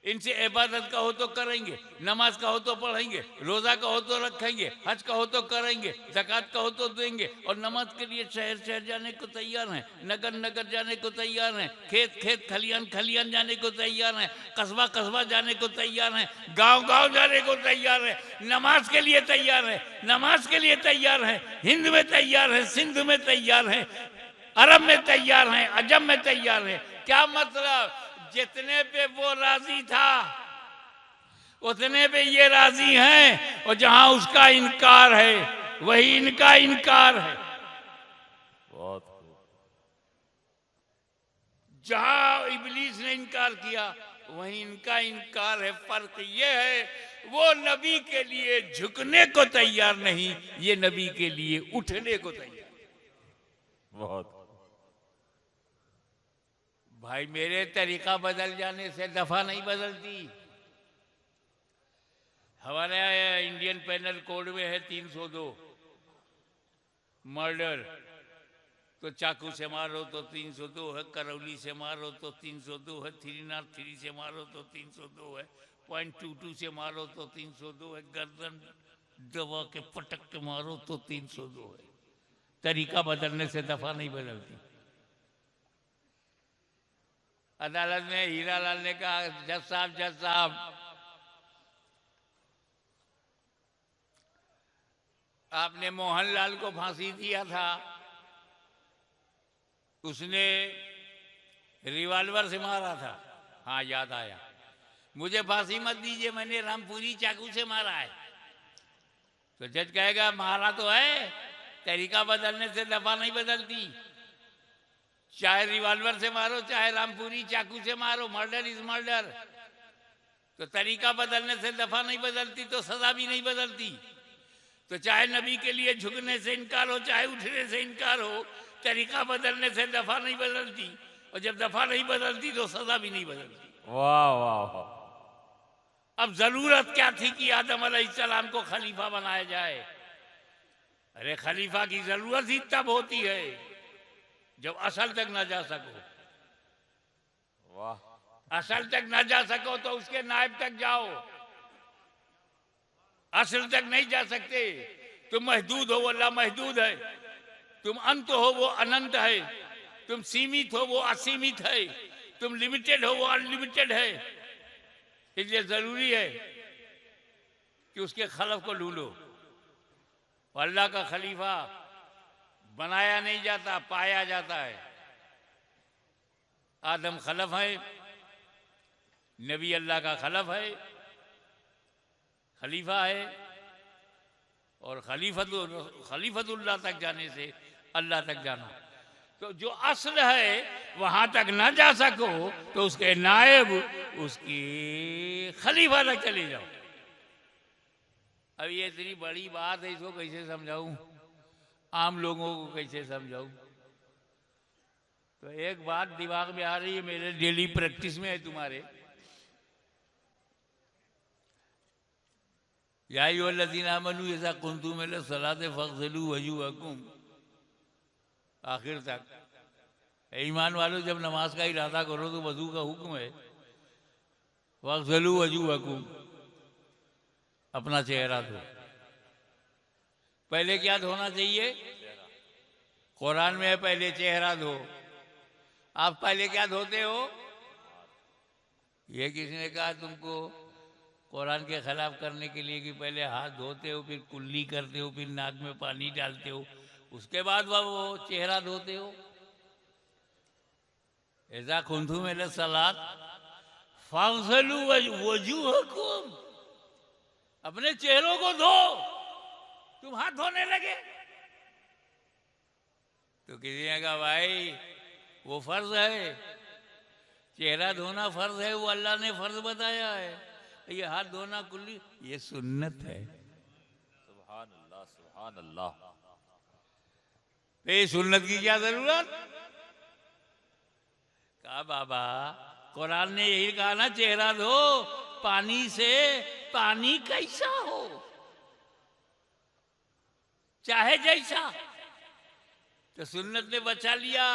इनसे इबादत कहो तो करेंगे, नमाज कहो तो पढ़ेंगे, रोजा कहो तो रखेंगे, हज कहो तो करेंगे, ज़कात कहो तो देंगे। और नमाज के लिए शहर शहर जाने को तैयार हैं, नगर नगर जाने को तैयार हैं, खेत खेत खलियान खलियान जाने को तैयार हैं, कस्बा कस्बा जाने को तैयार हैं, गांव गांव जाने को तैयार हैं। नमाज के लिए तैयार है, नमाज के लिए तैयार है। हिंद में तैयार है, सिंध में तैयार है, अरब में तैयार हैं, अजम में तैयार है। क्या मतलब? जितने पे वो राजी था उतने पे ये राजी हैं, और जहां उसका इनकार है वही इनका इनकार है। बहुत खूब। जहां इबलीस ने इनकार किया वहीं इनका इनकार है। फर्क ये है, वो नबी के लिए झुकने को तैयार नहीं, ये नबी के लिए उठने को तैयार। बहुत भाई मेरे तरीका बदल जाने से दफा नहीं बदलती। हमारे इंडियन पेनल कोड में है 302 मर्डर, तो चाकू से मारो तो 302 है, करौली से मारो तो 302 है, 303 से मारो तो 302 है, .22 से मारो तो 302 है, गर्दन दबा के पटक के मारो तो 302 है। तरीका बदलने से दफा नहीं बदलती। अदालत में हीरालाल ने कहा, जज साहब आपने मोहनलाल को फांसी दिया था, उसने रिवॉल्वर से मारा था। हाँ याद आया, मुझे फांसी मत दीजिए, मैंने रामपुरी चाकू से मारा है। तो जज कहेगा मारा तो है, तरीका बदलने से दफा नहीं बदलती। चाहे रिवॉल्वर से मारो चाहे रामपुरी चाकू से मारो, मर्डर इज मर्डर। तो तरीका बदलने से दफा नहीं बदलती तो सजा भी नहीं बदलती। तो चाहे नबी के लिए झुकने से इनकार हो चाहे उठने से इनकार हो, तरीका बदलने से दफा नहीं बदलती, और जब दफा नहीं बदलती तो सजा भी नहीं बदलती। वाह वाह वाह। अब जरूरत क्या थी कि आदम अलैहिस्सलाम को खलीफा बनाया जाए? अरे खलीफा की जरूरत ही तब होती है जब असल तक ना जा सको। वाह। असल तक ना जा सको तो उसके नायब तक जाओ। असल तक नहीं जा सकते, तुम महदूद हो वो लामहदूद है, तुम अंत हो वो अनंत है, तुम सीमित हो वो असीमित है, तुम लिमिटेड हो वो अनलिमिटेड है। इसलिए जरूरी है कि उसके खलफ को ढूंढो। अल्लाह का खलीफा बनाया नहीं जाता, पाया जाता है। आदम खलफ है, नबी अल्लाह का खलफ है, खलीफा है, और खलीफतुल्लाह तक जाने से अल्लाह तक जाना। तो जो असल है वहां तक ना जा सको तो उसके नायब उसकी खलीफा तक चले जाओ। अब ये इतनी बड़ी बात है, इसको कैसे समझाऊं, आम लोगों को कैसे समझाऊं? तो एक बात दिमाग में आ रही है, मेरे डेली प्रैक्टिस में है तुम्हारे। या अय्युहल्लज़ीना आमनू इज़ा कुंतुम इला सलाति फ़ग़सिलू वजूहकुम, आखिर तक। ईमान वालों, जब नमाज का इरादा करो तो वजू का हुक्म है। फ़ग़सिलू वजूहकुम, अपना चेहरा धो। पहले क्या धोना चाहिए? कुरान में है पहले चेहरा धो। आप पहले क्या धोते हो? ये किसने कहा तुमको कुरान के खिलाफ करने के लिए कि पहले हाथ धोते हो, फिर कुल्ली करते हो, फिर नाक में पानी डालते हो, उसके बाद वो चेहरा धोते हो? ऐसा कुंतुम इला सलात फ़ग़सिलू वजूहकुम, अपने चेहरों को धो। तुम हाथ धोने लगे तो किसी ने कहा भाई वो फर्ज है, चेहरा धोना फर्ज है, वो अल्लाह ने फर्ज बताया है। ये हाथ धोना कुल्ली ये सुन्नत है। सुभान अल्लाह सुभान अल्लाह। ये सुन्नत की क्या जरूरत? कहा बाबा कुरान ने यही कहा ना, चेहरा धो पानी से। पानी कैसा हो चाहे जैसा, तो सुन्नत ने बचा लिया।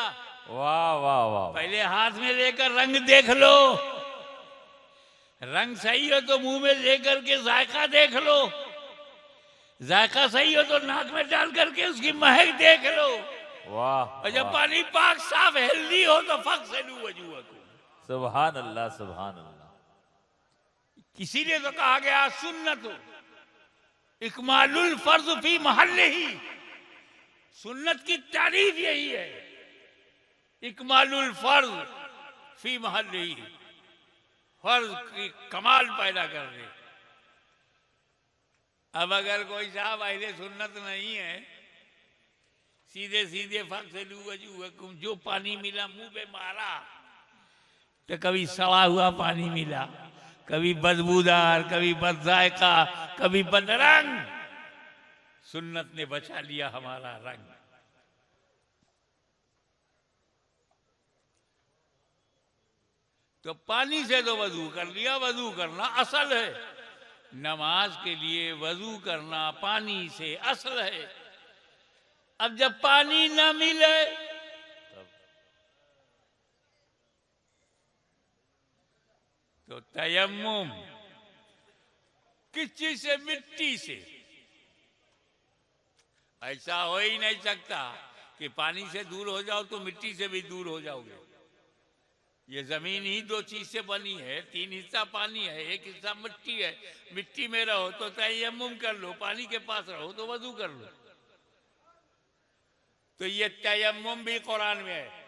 वाह वाह वाह। पहले हाथ में लेकर रंग देख लो, रंग सही हो तो मुंह में लेकर के जायका देख लो, जायका सही हो तो नाक में डाल करके उसकी महक देख लो। वाह। और जब पानी पाक साफ हेल्दी हो तो फ़ग़सिलू वजूहकुम। सुभान अल्लाह सुभान अल्लाह। किसी ने तो कहा गया सुन्नत इकमालुल फर्ज फी महल्लिही, सुन्नत की तारीफ यही है। इकमालुल फर्ज फी महल्ली, फर्ज की कमाल पैदा कर दे। अब अगर कोई साहब अहले सुन्नत नहीं है, सीधे सीधे फक्सलू वजूहकुम, जो पानी मिला मुंह पे मारा, तो कभी सड़ा हुआ पानी मिला, कभी बदबूदार, कभी बदजायका, कभी बदरंग। सुन्नत ने बचा लिया हमारा रंग। तो पानी से तो वजू कर लिया, वजू करना असल है। नमाज के लिए वजू करना पानी से असल है। अब जब पानी न मिले तो तयम्मुम, किस चीज से? मिट्टी से। ऐसा हो ही नहीं सकता कि पानी से दूर हो जाओ तो मिट्टी से भी दूर हो जाओगे। ये जमीन ही दो चीज से बनी है, 3 हिस्सा पानी है, 1 हिस्सा मिट्टी है। मिट्टी में रहो तो तयम्मुम कर लो, पानी के पास रहो तो वजू कर लो। तो ये तयम्मुम भी कुरान में है।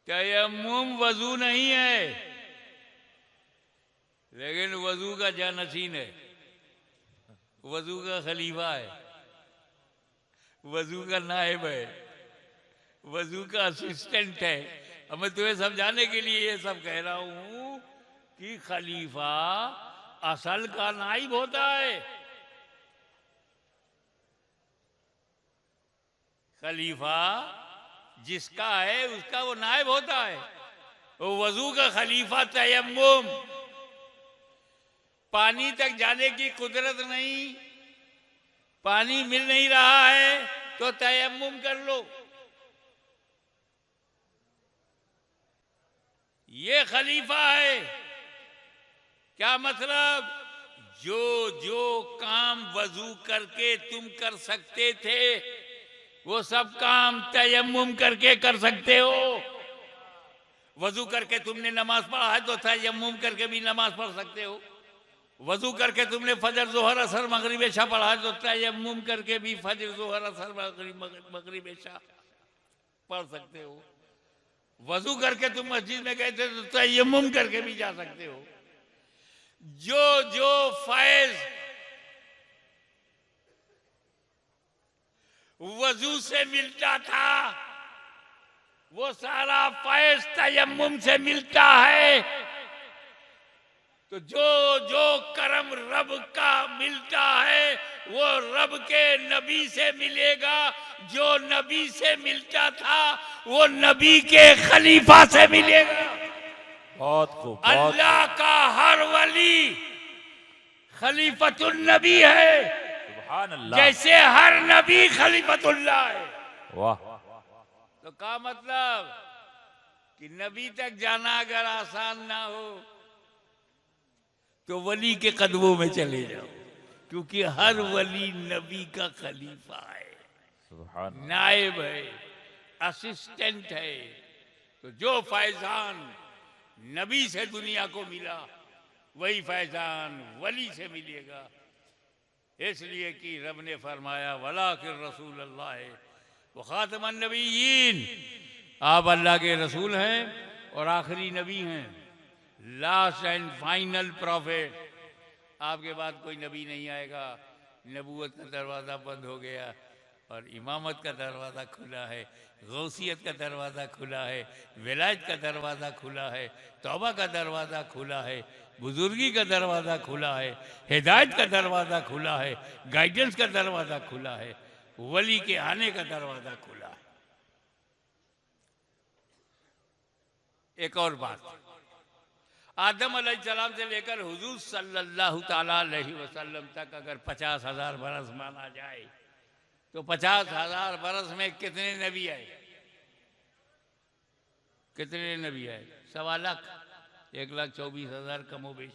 तयम्मुम वजू नहीं है, लेकिन वजू का जानशीन है, वजू का खलीफा है, वजू का नायब है, वजू का असिस्टेंट है। अब मैं तुम्हें समझाने के लिए ये सब कह रहा हूं कि खलीफा असल का नायब होता है। खलीफा जिसका है उसका वो नायब होता है। वो वजू का खलीफा तयम्मुम। पानी तक जाने की कुदरत नहीं, पानी मिल नहीं रहा है तो तयम्मुम कर लो। ये खलीफा है। क्या मतलब? जो जो काम वजू करके तुम कर सकते थे वो सब काम तयम्मुम करके कर सकते हो। वजू करके तुमने नमाज पढ़ा है तो तयम्मुम करके भी नमाज पढ़ सकते हो। वजू करके तुमने फजर जोहर असर मगरिब इशा पढ़ा है तो तयम्मुम करके भी फजर जोहर असर मगरिब इशा पढ़ सकते हो। वजू करके तुम मस्जिद में गए थे तो तयम्मुम करके भी जा सकते हो। जो जो फैज वजू से मिलता था वो सारा फैज तयम्मुम से मिलता है। तो जो जो करम रब का मिलता है वो रब के नबी से मिलेगा। जो नबी से मिलता था वो नबी के खलीफा से मिलेगा। बहुत खूब। अल्लाह का हर वली खलीफतुल नबी है, सुभान अल्लाह। जैसे हर नबी खलीफतुल्लाह है। वाह। तो क्या मतलब कि नबी तक जाना अगर आसान ना हो तो वली के कदमों में चले जाओ, क्योंकि हर वली नबी का खलीफा है, सुभान नायब है, असिस्टेंट है। तो जो फैजान नबी से दुनिया को मिला वही फैजान वली से मिलेगा। इसलिए कि रब ने फरमाया वलाकिर रसूल अल्लाह है व खातमुन नबिय्यीन, आप अल्लाह के रसूल हैं और आखिरी नबी हैं, लास्ट एंड फाइनल प्रॉफिट। आपके बाद कोई नबी नहीं आएगा। नबूवत का दरवाज़ा बंद हो गया और इमामत का दरवाज़ा खुला है, गौसियत का दरवाज़ा खुला है, विलायत का दरवाज़ा खुला है, तौबा का दरवाज़ा खुला है, बुजुर्गी का दरवाज़ा खुला है, हिदायत का दरवाज़ा खुला है, गाइडेंस का दरवाज़ा खुला है, वली के आने का दरवाज़ा खुला है। एक और बात, आदम अलैहिस्सलाम से लेकर हुजूर सल्लल्लाहु ताला अलैहि वसल्लम तक अगर 50,000 बरस माना जाए तो 50,000 बरस में कितने नबी आए? कितने नबी आए? 1.25 लाख, 1,24,000 कमोबेश।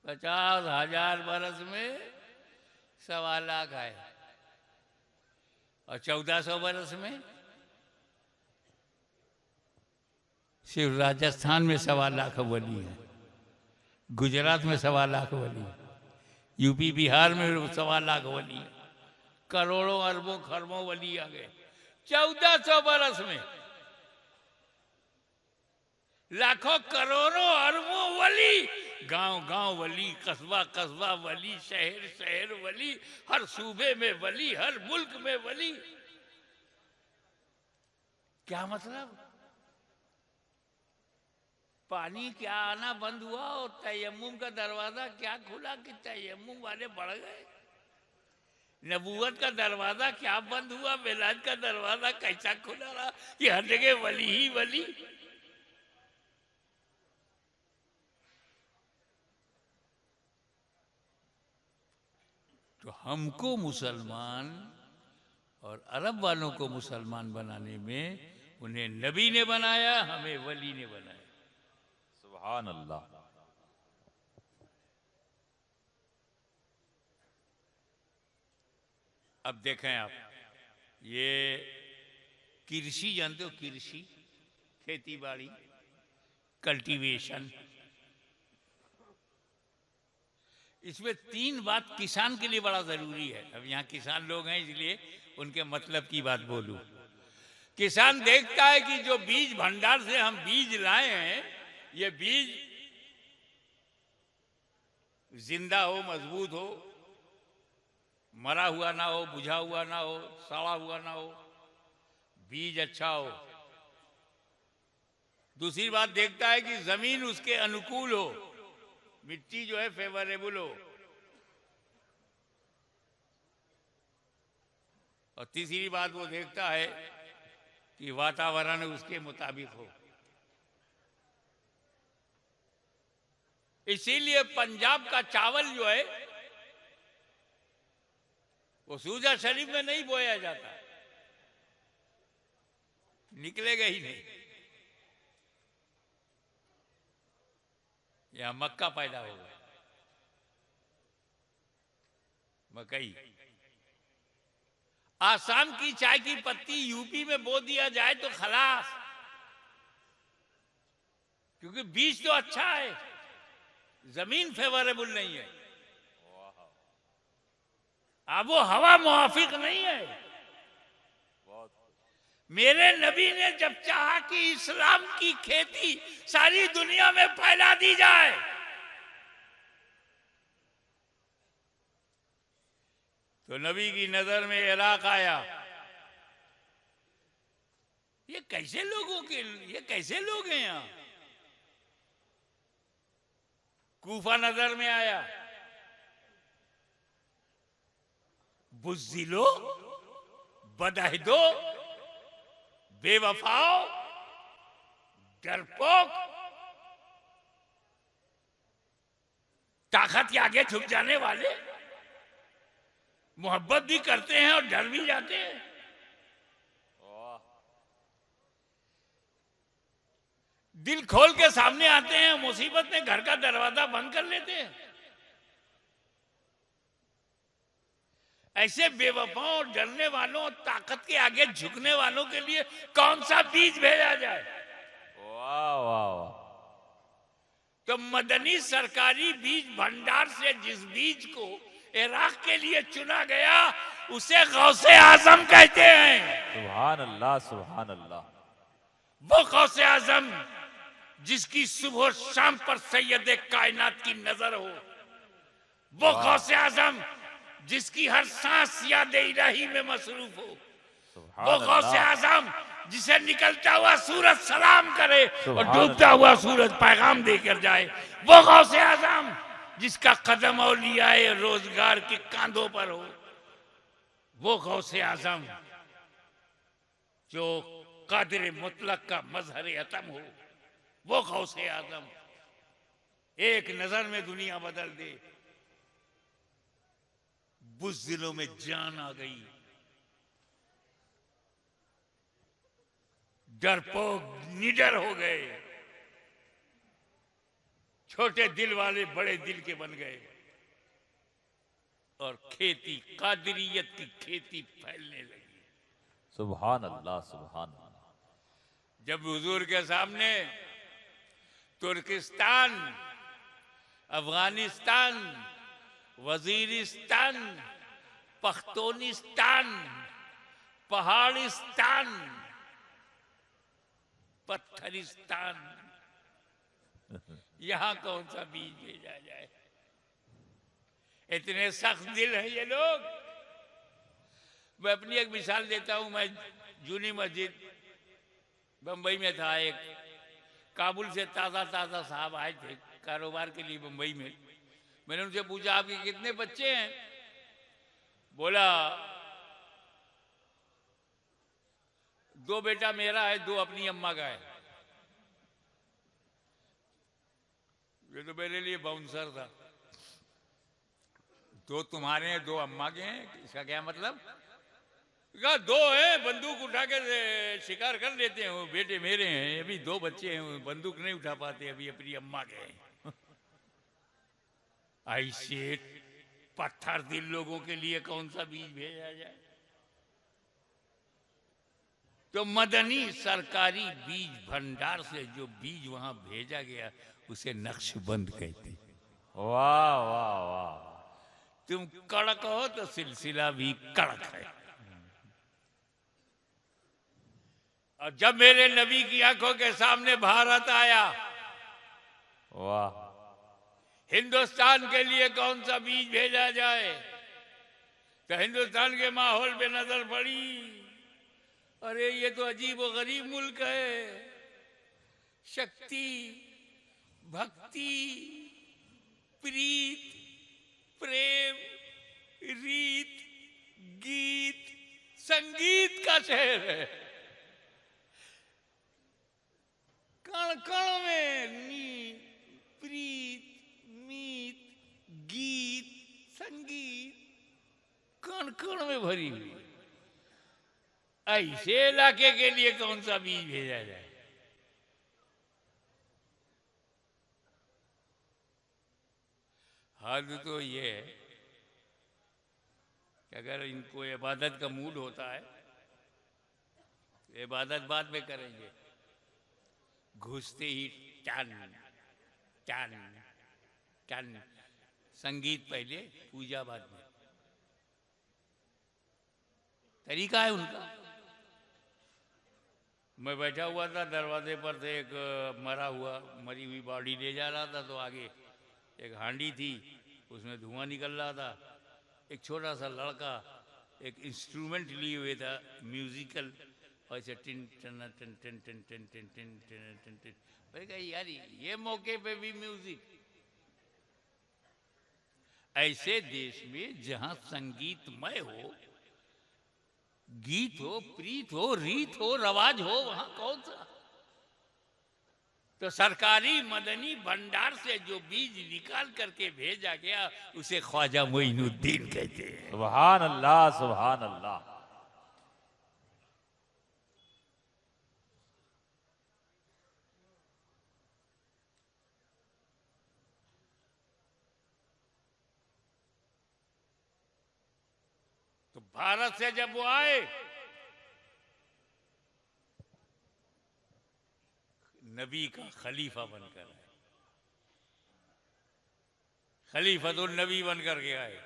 50,000 बरस में 1.25 लाख आए और 1400 बरस में सिर्फ राजस्थान में 1.25 लाख वली है, गुजरात में 1.25 लाख वली है, यूपी बिहार में 1.25 लाख वली है, करोड़ों अरबों खरबों वली आ गए 1400 बरस में। लाखों करोड़ों अरबों वली, गांव गांव वली, कस्बा कस्बा वली, शहर शहर वली, हर सूबे में वली, हर मुल्क में वली। क्या मतलब? पानी क्या आना बंद हुआ और तयम्मुम का दरवाजा क्या खुला कि तयम्मुम वाले बढ़ गए? नबूवत का दरवाजा क्या बंद हुआ, विलायत का दरवाजा कैसा खुला रहा कि हर जगह वली ही वली। तो हमको मुसलमान और अरब वालों को मुसलमान बनाने में उन्हें नबी ने बनाया, हमें वली ने बनाया। सुभान अल्लाह। अब देखें आप, ये कृषि जानते हो? कृषि, खेती बाड़ी, कल्टीवेशन, इसमें तीन बात किसान के लिए बड़ा जरूरी है। अब यहाँ किसान लोग हैं इसलिए उनके मतलब की बात बोलूं। किसान देखता है कि जो बीज भंडार से हम बीज लाए हैं, ये बीज जिंदा हो, मजबूत हो, मरा हुआ ना हो, बुझा हुआ ना हो, सड़ा हुआ ना हो, बीज अच्छा हो। दूसरी बात देखता है कि जमीन उसके अनुकूल हो, मिट्टी जो है फेवरेबल हो। और तीसरी बात वो देखता है कि वातावरण उसके मुताबिक हो। इसीलिए पंजाब का चावल जो है वो सूजा शरीफ में नहीं बोया जाता, निकलेगा ही नहीं। यहां मक्का पैदा होगा, मकई। आसाम की चाय की पत्ती यूपी में बो दिया जाए तो खलास, क्योंकि बीज तो अच्छा है, जमीन फेवरेबल नहीं है, अब वो हवा मुआफिक नहीं है। मेरे नबी ने जब चाहा कि इस्लाम की खेती सारी दुनिया में फैला दी जाए, तो नबी की नजर में इराक आया। ये कैसे लोग हैं यहाँ? कूफा नजर में आया। बुज़्दिलो, बदअहदो, बेवफाओ, डरपोक, ताकत के आगे झुक जाने वाले, मोहब्बत भी करते हैं और डर भी जाते हैं। दिल खोल के सामने आते हैं, मुसीबत में घर का दरवाजा बंद कर लेते हैं। ऐसे बेवफाओं और डरने वालों और ताकत के आगे झुकने वालों के लिए कौन सा बीज भेजा जाए? वाह वाह वाह। तो मदनी सरकारी बीज भंडार से जिस बीज को इराक के लिए चुना गया उसे गौसे आजम कहते हैं। सुभान अल्लाह सुभान अल्लाह। वो गौसे आजम जिसकी सुबह शाम पर सैयद कायनात की नजर हो, वो गौसे आजम जिसकी हर सांस याद इलाही में मसरूफ हो, वो गौसे आजम जिसे निकलता हुआ सूरज सलाम करे और डूबता हुआ सूरज पैगाम देकर जाए, वो गौसे आजम जिसका कदम औलियाए रोजगार के कांधों पर हो, वो गौसे आजम जो कादिर मुतलक का मजहर अतम हो, वो गौसे आजम एक नजर में दुनिया बदल दे। बुज़्दिलों में जान आ गई, डरपोक निडर हो गए, छोटे दिल वाले बड़े दिल के बन गए और खेती, कादिरियत की खेती फैलने लगी। सुभान अल्लाह सुभान अल्लाह। जब हुजूर के सामने तुर्किस्तान, अफगानिस्तान, वजीरिस्तान, पख्तूनिस्तान, पहाड़िस्तान, पत्थरिस्तान, यहां कौन सा बीज भेजा जाए? इतने सख्त दिल हैं ये लोग। मैं अपनी एक मिसाल देता हूं। मैं जूनी मस्जिद बंबई में था, एक काबुल से ताज़ा ताज़ा साहब आए थे कारोबार के लिए बंबई में। मैंने उनसे पूछा आपके कितने बच्चे हैं? बोला 2 बेटा मेरा है, 2 अपनी अम्मा का है। ये तो मेरे लिए बाउंसर था। 2 तुम्हारे हैं, 2 अम्मा के हैं, इसका क्या मतलब? कहा 2 हैं, बंदूक उठा के शिकार कर लेते हैं, वो बेटे मेरे हैं। अभी 2 बच्चे हैं, बंदूक नहीं उठा पाते, अभी अपनी अम्मा के हैं। ऐसे पत्थर दिल लोगों के लिए कौन सा बीज भेजा जाए? तो मदनी सरकारी बीज भंडार से जो बीज वहां भेजा गया उसे नक्शबंद कहते हैं। वाह वाह वाह। तुम कड़क हो तो सिलसिला भी कड़क है। और जब मेरे नबी की आंखों के सामने भारत आया, वाह। हिंदुस्तान के लिए कौन सा बीज भेजा जाए, तो हिंदुस्तान के माहौल पे नजर पड़ी, अरे ये तो अजीब व गरीब मुल्क है। शक्ति, भक्ति, प्रीत, प्रेम, रीत, गीत, संगीत का शहर है। कण कण में नीत, प्रीत, मीत, गीत, संगीत कण कण में भरी हुई। ऐसे इलाके के लिए कौन सा बीज भेजा जाए? हद तो ये है कि अगर इनको इबादत का मूड होता है तो इबादत बाद में करेंगे। घुसते ही टन टन टन, संगीत पहले, पूजा बाद में। तरीका है उनका। मैं बैठा हुआ था दरवाजे पर से, एक मरी हुई बॉडी ले जा रहा था, तो आगे एक हांडी थी, उसमें धुआं निकल रहा था। एक छोटा सा लड़का एक इंस्ट्रूमेंट लिए हुए था म्यूजिकल, ऐसे टिन टन टिन टिन टिन टिन टिन टिन टिन टिन टिन। मैंने कहा यार ये मौके पे भी म्यूजिक। ऐसे देश में जहां संगीतमय हो, गीत हो, प्रीत हो, रीत हो, रवाज हो, वहां कौन सा? तो सरकारी मदनी भंडार से जो बीज निकाल करके भेजा गया उसे ख्वाजा मोइनुद्दीन कहते हैं। सुभान अल्लाह सुभान अल्लाह। तो भारत से जब वो आए, नबी का खलीफा बनकर आए, खलीफतुल नबी बनकर के आए।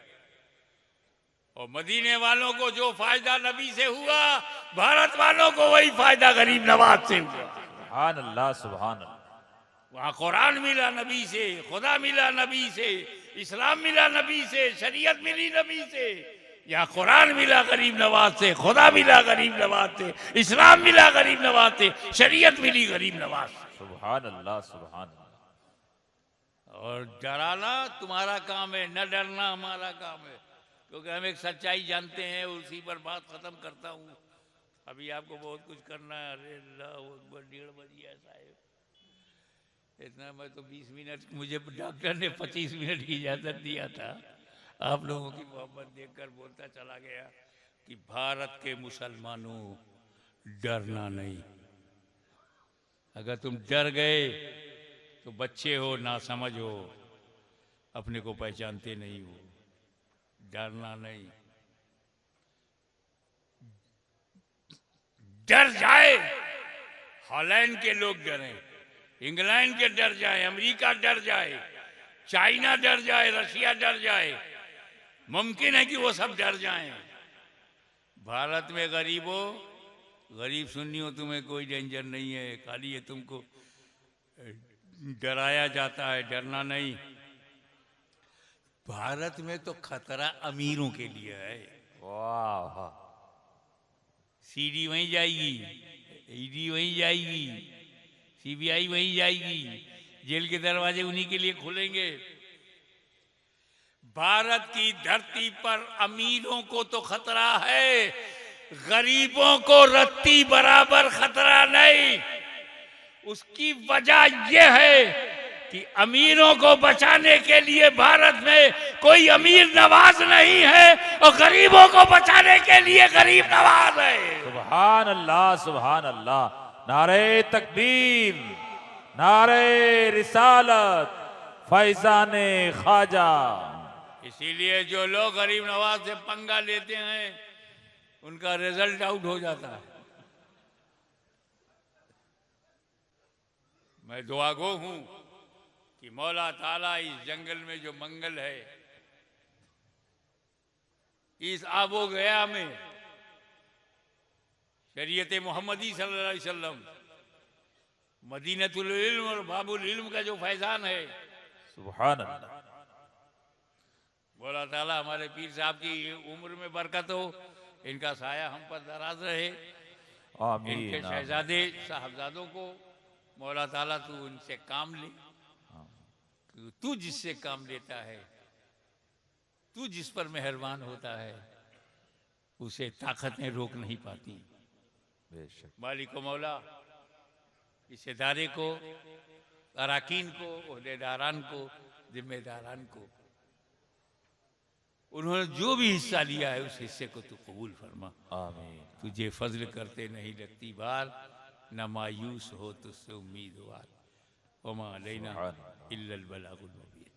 और मदीने वालों को जो फायदा नबी से हुआ, भारत वालों को वही फायदा गरीब नवाज से हुआ। सुभान अल्लाह सुभान अल्लाह। वहां कुरान मिला नबी से, खुदा मिला नबी से, इस्लाम मिला नबी से, शरीयत मिली नबी से। यहाँ कुरान मिला गरीब नवाज से, खुदा मिला गरीब नवाज से, इस्लाम मिला गरीब नवाज से, शरीयत मिली गरीब नवाज से। सुभान अल्लाह सुभान अल्लाह। और डराना तुम्हारा काम है, न डरना हमारा काम है, क्योंकि हम एक सच्चाई जानते हैं। उसी पर बात खत्म करता हूँ। अभी आपको बहुत कुछ करना है। अरे अल्लाह अकबर, 1:30 बज गया साहब। इतना मैं तो 20 मिनट, मुझे डॉक्टर ने 25 मिनट की इजाजत दिया था। आप लोगों की मोहब्बत देखकर बोलता चला गया कि भारत के मुसलमानों, डरना नहीं। अगर तुम डर गए तो बच्चे हो, ना समझ हो, अपने को पहचानते नहीं हो। डरना नहीं। डर जाए, हॉलैंड के लोग डरें, इंग्लैंड के डर जाए, अमेरिका डर जाए, चाइना डर जाए, रशिया डर जाए, मुमकिन है कि वो सब डर जाएं। भारत में गरीबों, गरीब सुन्नी हो, तुम्हें कोई डेंजर नहीं है, खाली ये तुमको डराया जाता है, डरना नहीं। भारत में तो खतरा अमीरों के लिए है। वाह वाह। सीडी वहीं जाएगी, ईडी वहीं जाएगी, सीबीआई वहीं जाएगी, जेल के दरवाजे उन्हीं के लिए खुलेंगे। भारत की धरती पर अमीरों को तो खतरा है, गरीबों को रत्ती बराबर खतरा नहीं। उसकी वजह यह है कि अमीरों को बचाने के लिए भारत में कोई अमीर नवाज नहीं है और गरीबों को बचाने के लिए गरीब नवाज है। सुभान अल्लाह, सुभान अल्लाह। नारे तकबीर, नारे रिसालत, फैजाने ख्वाजा। इसीलिए जो लोग गरीब नवाज से पंगा लेते हैं उनका रिजल्ट आउट हो जाता है। मैं दुआगो हूं कि मौला ताला इस जंगल में जो मंगल है, इस आबो गया में शरीयत मोहम्मदी सल्लल्लाहु अलैहि वसल्लम, मदीनतुल इल्म और बाबुल इल्म का जो फैजान है, सुभान अल्लाह। मौला ताला हमारे पीर साहब की उम्र में बरकत हो, इनका साया हम पर दराज रहे। आमीन। इनके शहजादे साहबजादों को मौला ताला तू इनसे काम ले। तू जिससे काम लेता है, तू जिस पर मेहरबान होता है, उसे ताकतें रोक नहीं पाती। बेशक। मालिक मौला इस इदारे को, अराकीन को, ओहदेदारान को, जिम्मेदारान को, उन्होंने जो भी हिस्सा लिया है उस हिस्से को तू कबूल फरमा। आमीन। तुझे फजल करते नहीं लगती बार, न मायूस हो तुझसे उम्मीदवार। वमा अलैना इल्लल बलागुल मुबीन।